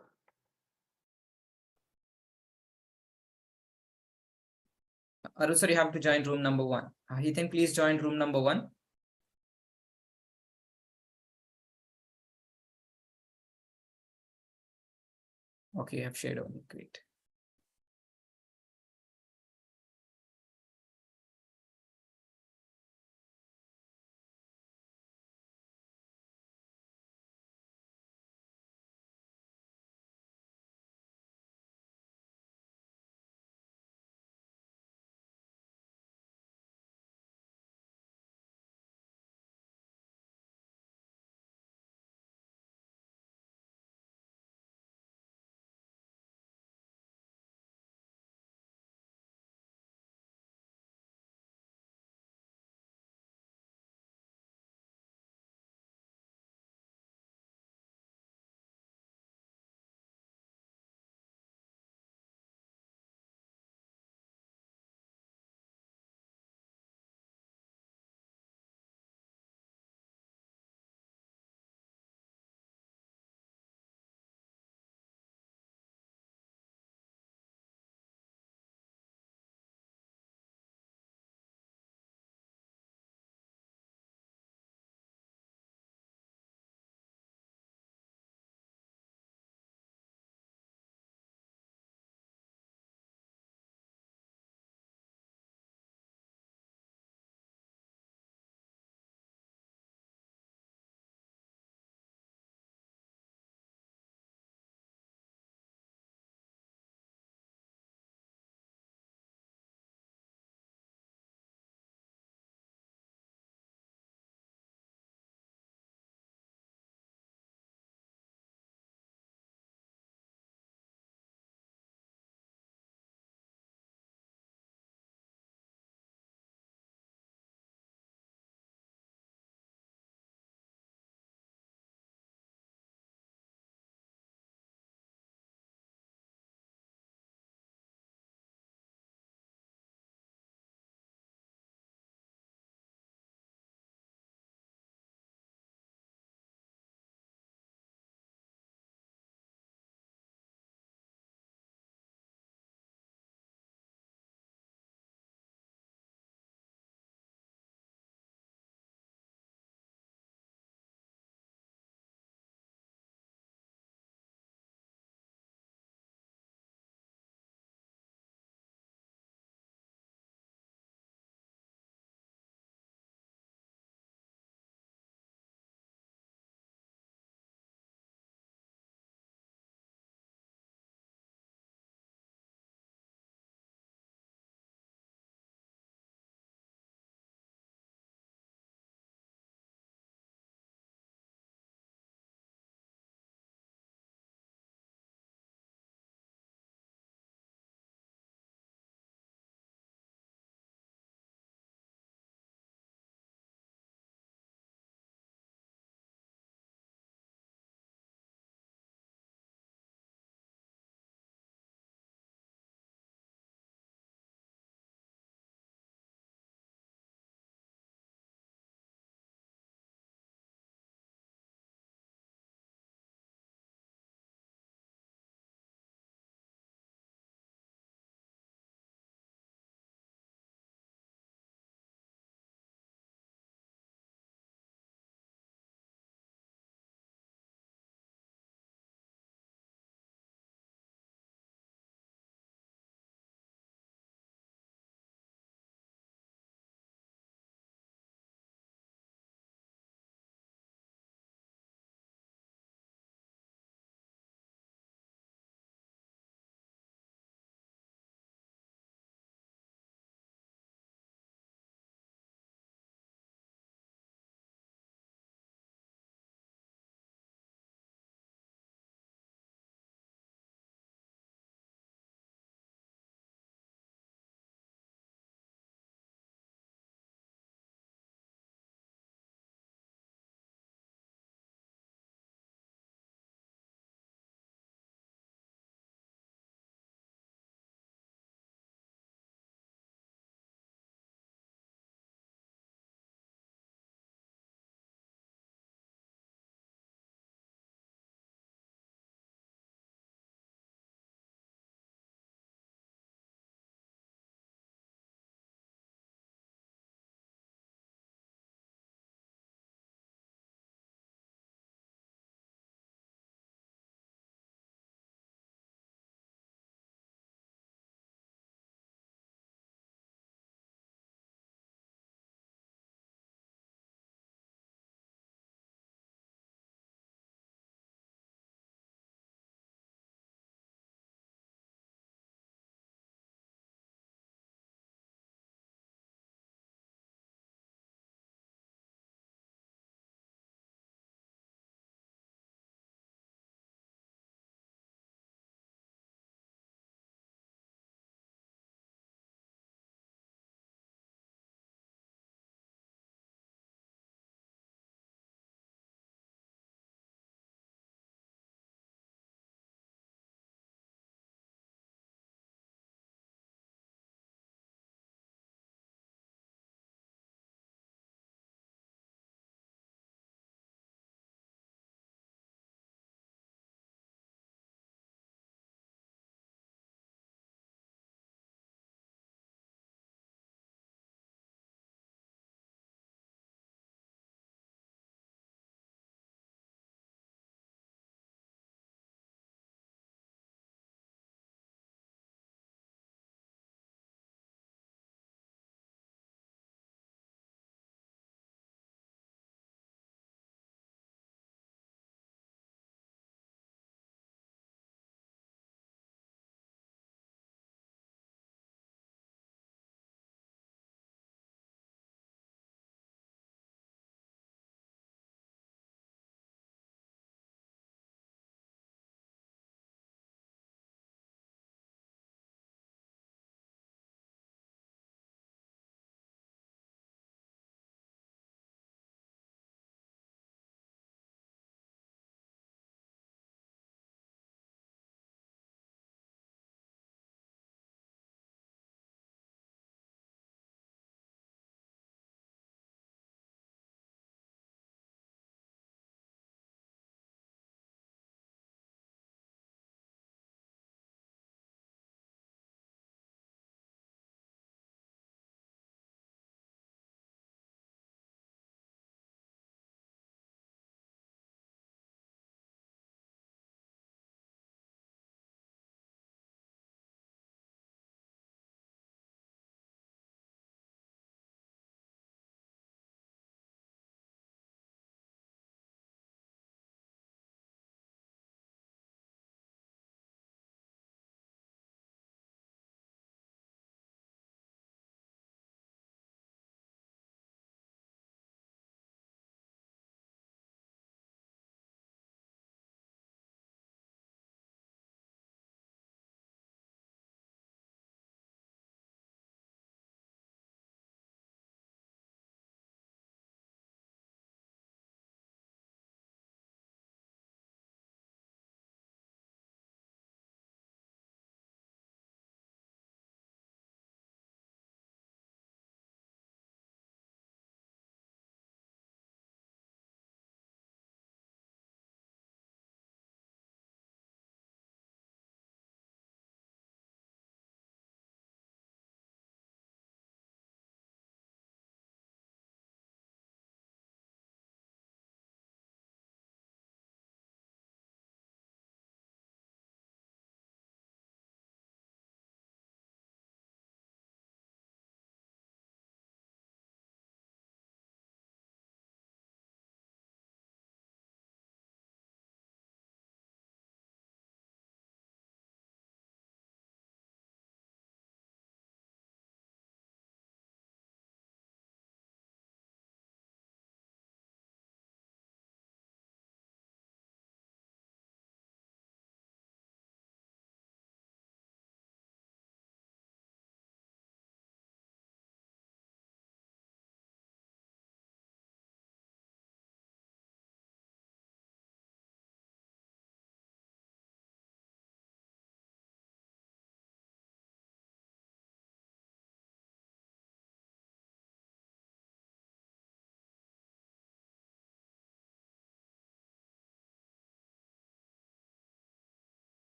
Arun sir, you have to join room number 1. Hiten, please join room number 1. Okay, I've shared only. Great.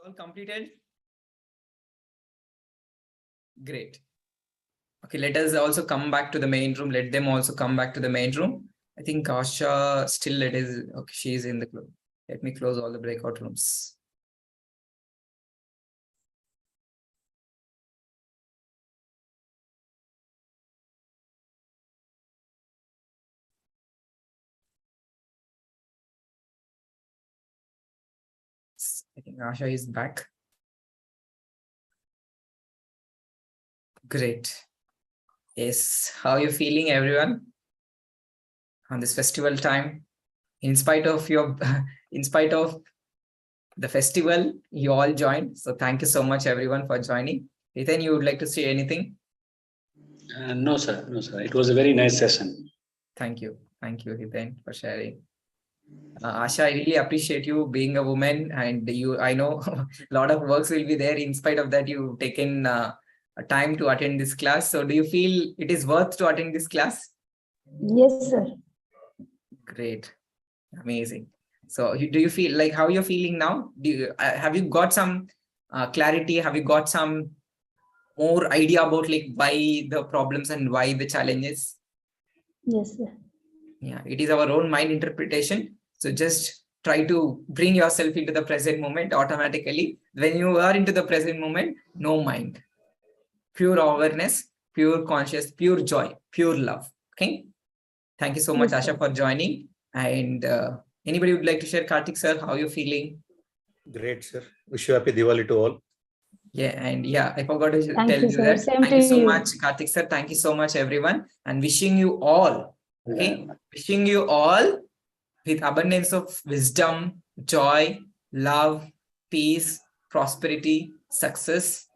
All completed? Great. Okay, let us also come back to the main room. Let them also come back to the main room. I think Asha still it is okay. She is in the club. Let me close all the breakout rooms. I think Asha is back. Great. Yes. How are you feeling, everyone? On this festival time? In spite of your, in spite of the festival, you all joined. So thank you so much, everyone, for joining. Ethan, you would like to say anything? No, sir. No, sir. It was a very nice session. Thank you. Thank you, Ethan, for sharing. Asha, I really appreciate you being a woman, and you, I know a lot of works will be there. In spite of that, you've taken a time to attend this class. So do you feel it is worth to attend this class? Yes, sir. Great. Amazing. So do you feel like how you're feeling now? Do you, have you got some clarity? Have you got some more idea about like why the problems and why the challenges? Yes, sir. Yeah, it is our own mind interpretation. So just try to bring yourself into the present moment automatically. When you are into the present moment, no mind, pure awareness, pure conscious, pure joy, pure love. Okay. Thank you so much, Yes, Asha, sir. for joining. And anybody would like to share, Karthik sir, how you feeling? Great, sir. Wish you happy Diwali to all. Yeah, and yeah, I forgot to Thank tell you, you sir. that. Same Thank to you so you. much, Karthik sir. Thank you so much, everyone. And wishing you all, okay, wishing you all with abundance of wisdom, joy, love, peace, prosperity, success.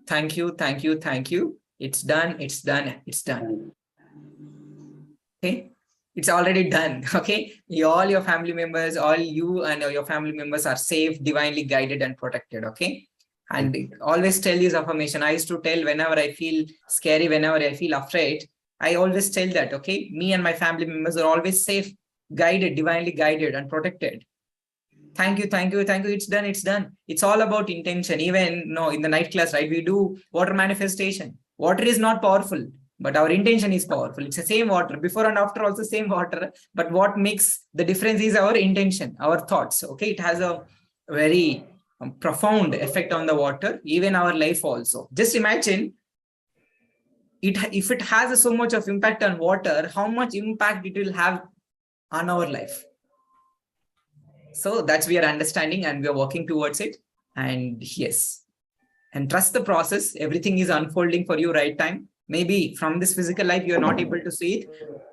Thank you, thank you, thank you. It's done, it's done, it's done. Okay, it's already done. Okay, all your family members, all you and your family members are safe, divinely guided and protected. Okay, and always tell this affirmation. I used to tell whenever I feel scary, whenever I feel afraid, I always tell that. Okay, me and my family members are always safe, guided, divinely guided and protected. Thank you, thank you, thank you. It's done, it's done. It's all about intention. Even no, in the night class, right? We do water manifestation. Water is not powerful, but our intention is powerful. It's the same water, before and after also same water. But what makes the difference is our intention, our thoughts. Okay, it has a very profound effect on the water, even our life also. Just imagine it, if it has so much of impact on water, how much impact it will have on our life. So that's we are understanding and we are working towards it. And yes, and trust the process. Everything is unfolding for you right time. Maybe from this physical life, you're not able to see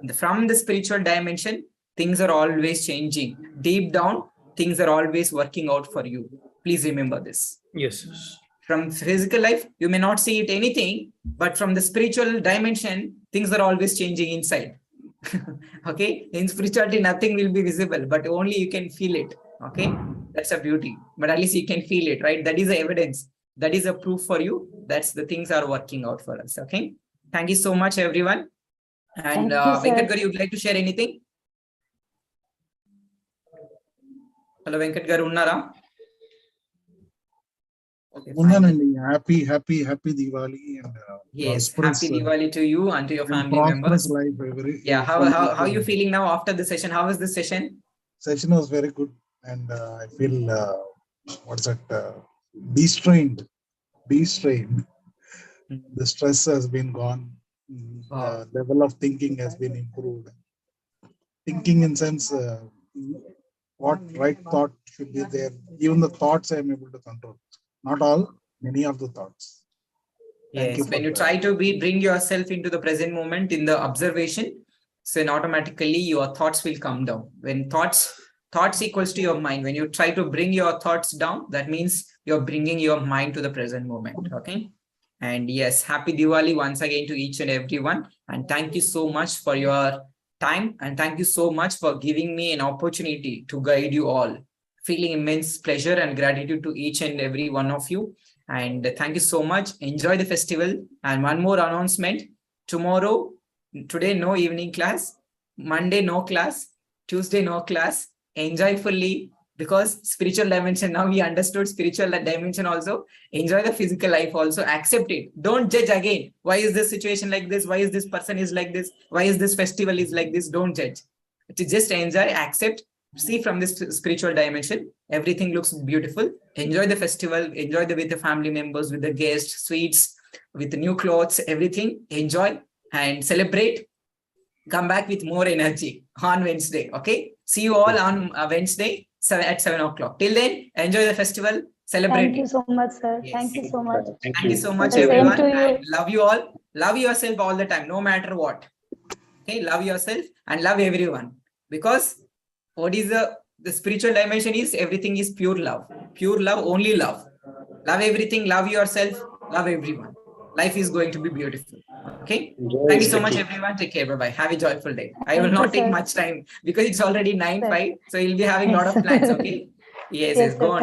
it. From the spiritual dimension, things are always changing. Deep down, things are always working out for you. Please remember this. Yes. From physical life, you may not see it anything, but from the spiritual dimension, things are always changing inside. Okay, in spirituality, nothing will be visible, but only you can feel it. Okay, that's a beauty, but at least you can feel it, right? That is the evidence. That is a proof for you. That's the things are working out for us. Okay, thank you so much, everyone. And Thank you, sir. Venkat Garu, you'd like to share anything? Hello, Venkat Garu, unnara? Okay, fine. Happy Diwali and Yes, prosperous, happy Diwali to you and to your family members. life. Yeah, how are you feeling now after the session? How was the session? Session was very good, and I feel what's that? Destrained. The stress has been gone. Wow. The level of thinking has been improved. Thinking in sense, what right thought should be there. Even the thoughts I am able to control. Not all, many of the thoughts. Yes, when you try to bring yourself into the present moment in the observation, so then automatically your thoughts will come down. When thoughts equals to your mind, when you try to bring your thoughts down, that means you're bringing your mind to the present moment. Okay. And yes, happy Diwali once again to each and everyone. And thank you so much for your time. And thank you so much for giving me an opportunity to guide you all. Feeling immense pleasure and gratitude to each and every one of you. And thank you so much. Enjoy the festival. And one more announcement. Today, no evening class. Monday, no class. Tuesday, no class. Enjoy fully. because spiritual dimension, now we understood spiritual dimension also. Enjoy the physical life also, accept it. Don't judge again. Why is this situation like this? Why is this person is like this? Why is this festival is like this? Don't judge. Just enjoy, accept, see from this spiritual dimension. Everything looks beautiful. Enjoy the festival, enjoy with the family members, with the guests, sweets, with the new clothes, everything. Enjoy and celebrate. Come back with more energy on Wednesday. Okay. See you all on Wednesday at 7 o'clock. Till then, enjoy the festival. Celebrate. Thank you so much, sir. Yes. Thank you so much. Thank you so much, The same everyone. to you. And love you all. Love yourself all the time, no matter what. Okay, love yourself and love everyone. Because what is the spiritual dimension is everything is pure love. Pure love, only love. Love everything, love yourself, love everyone. Life is going to be beautiful. Okay. Thank you so much, everyone. Take care. Bye-bye. Have a joyful day. I will Thank you, not take sir. much time because it's already 9:05. So you'll be having a lot of Yes. plans. Okay. Yes, Yes, go sir. on.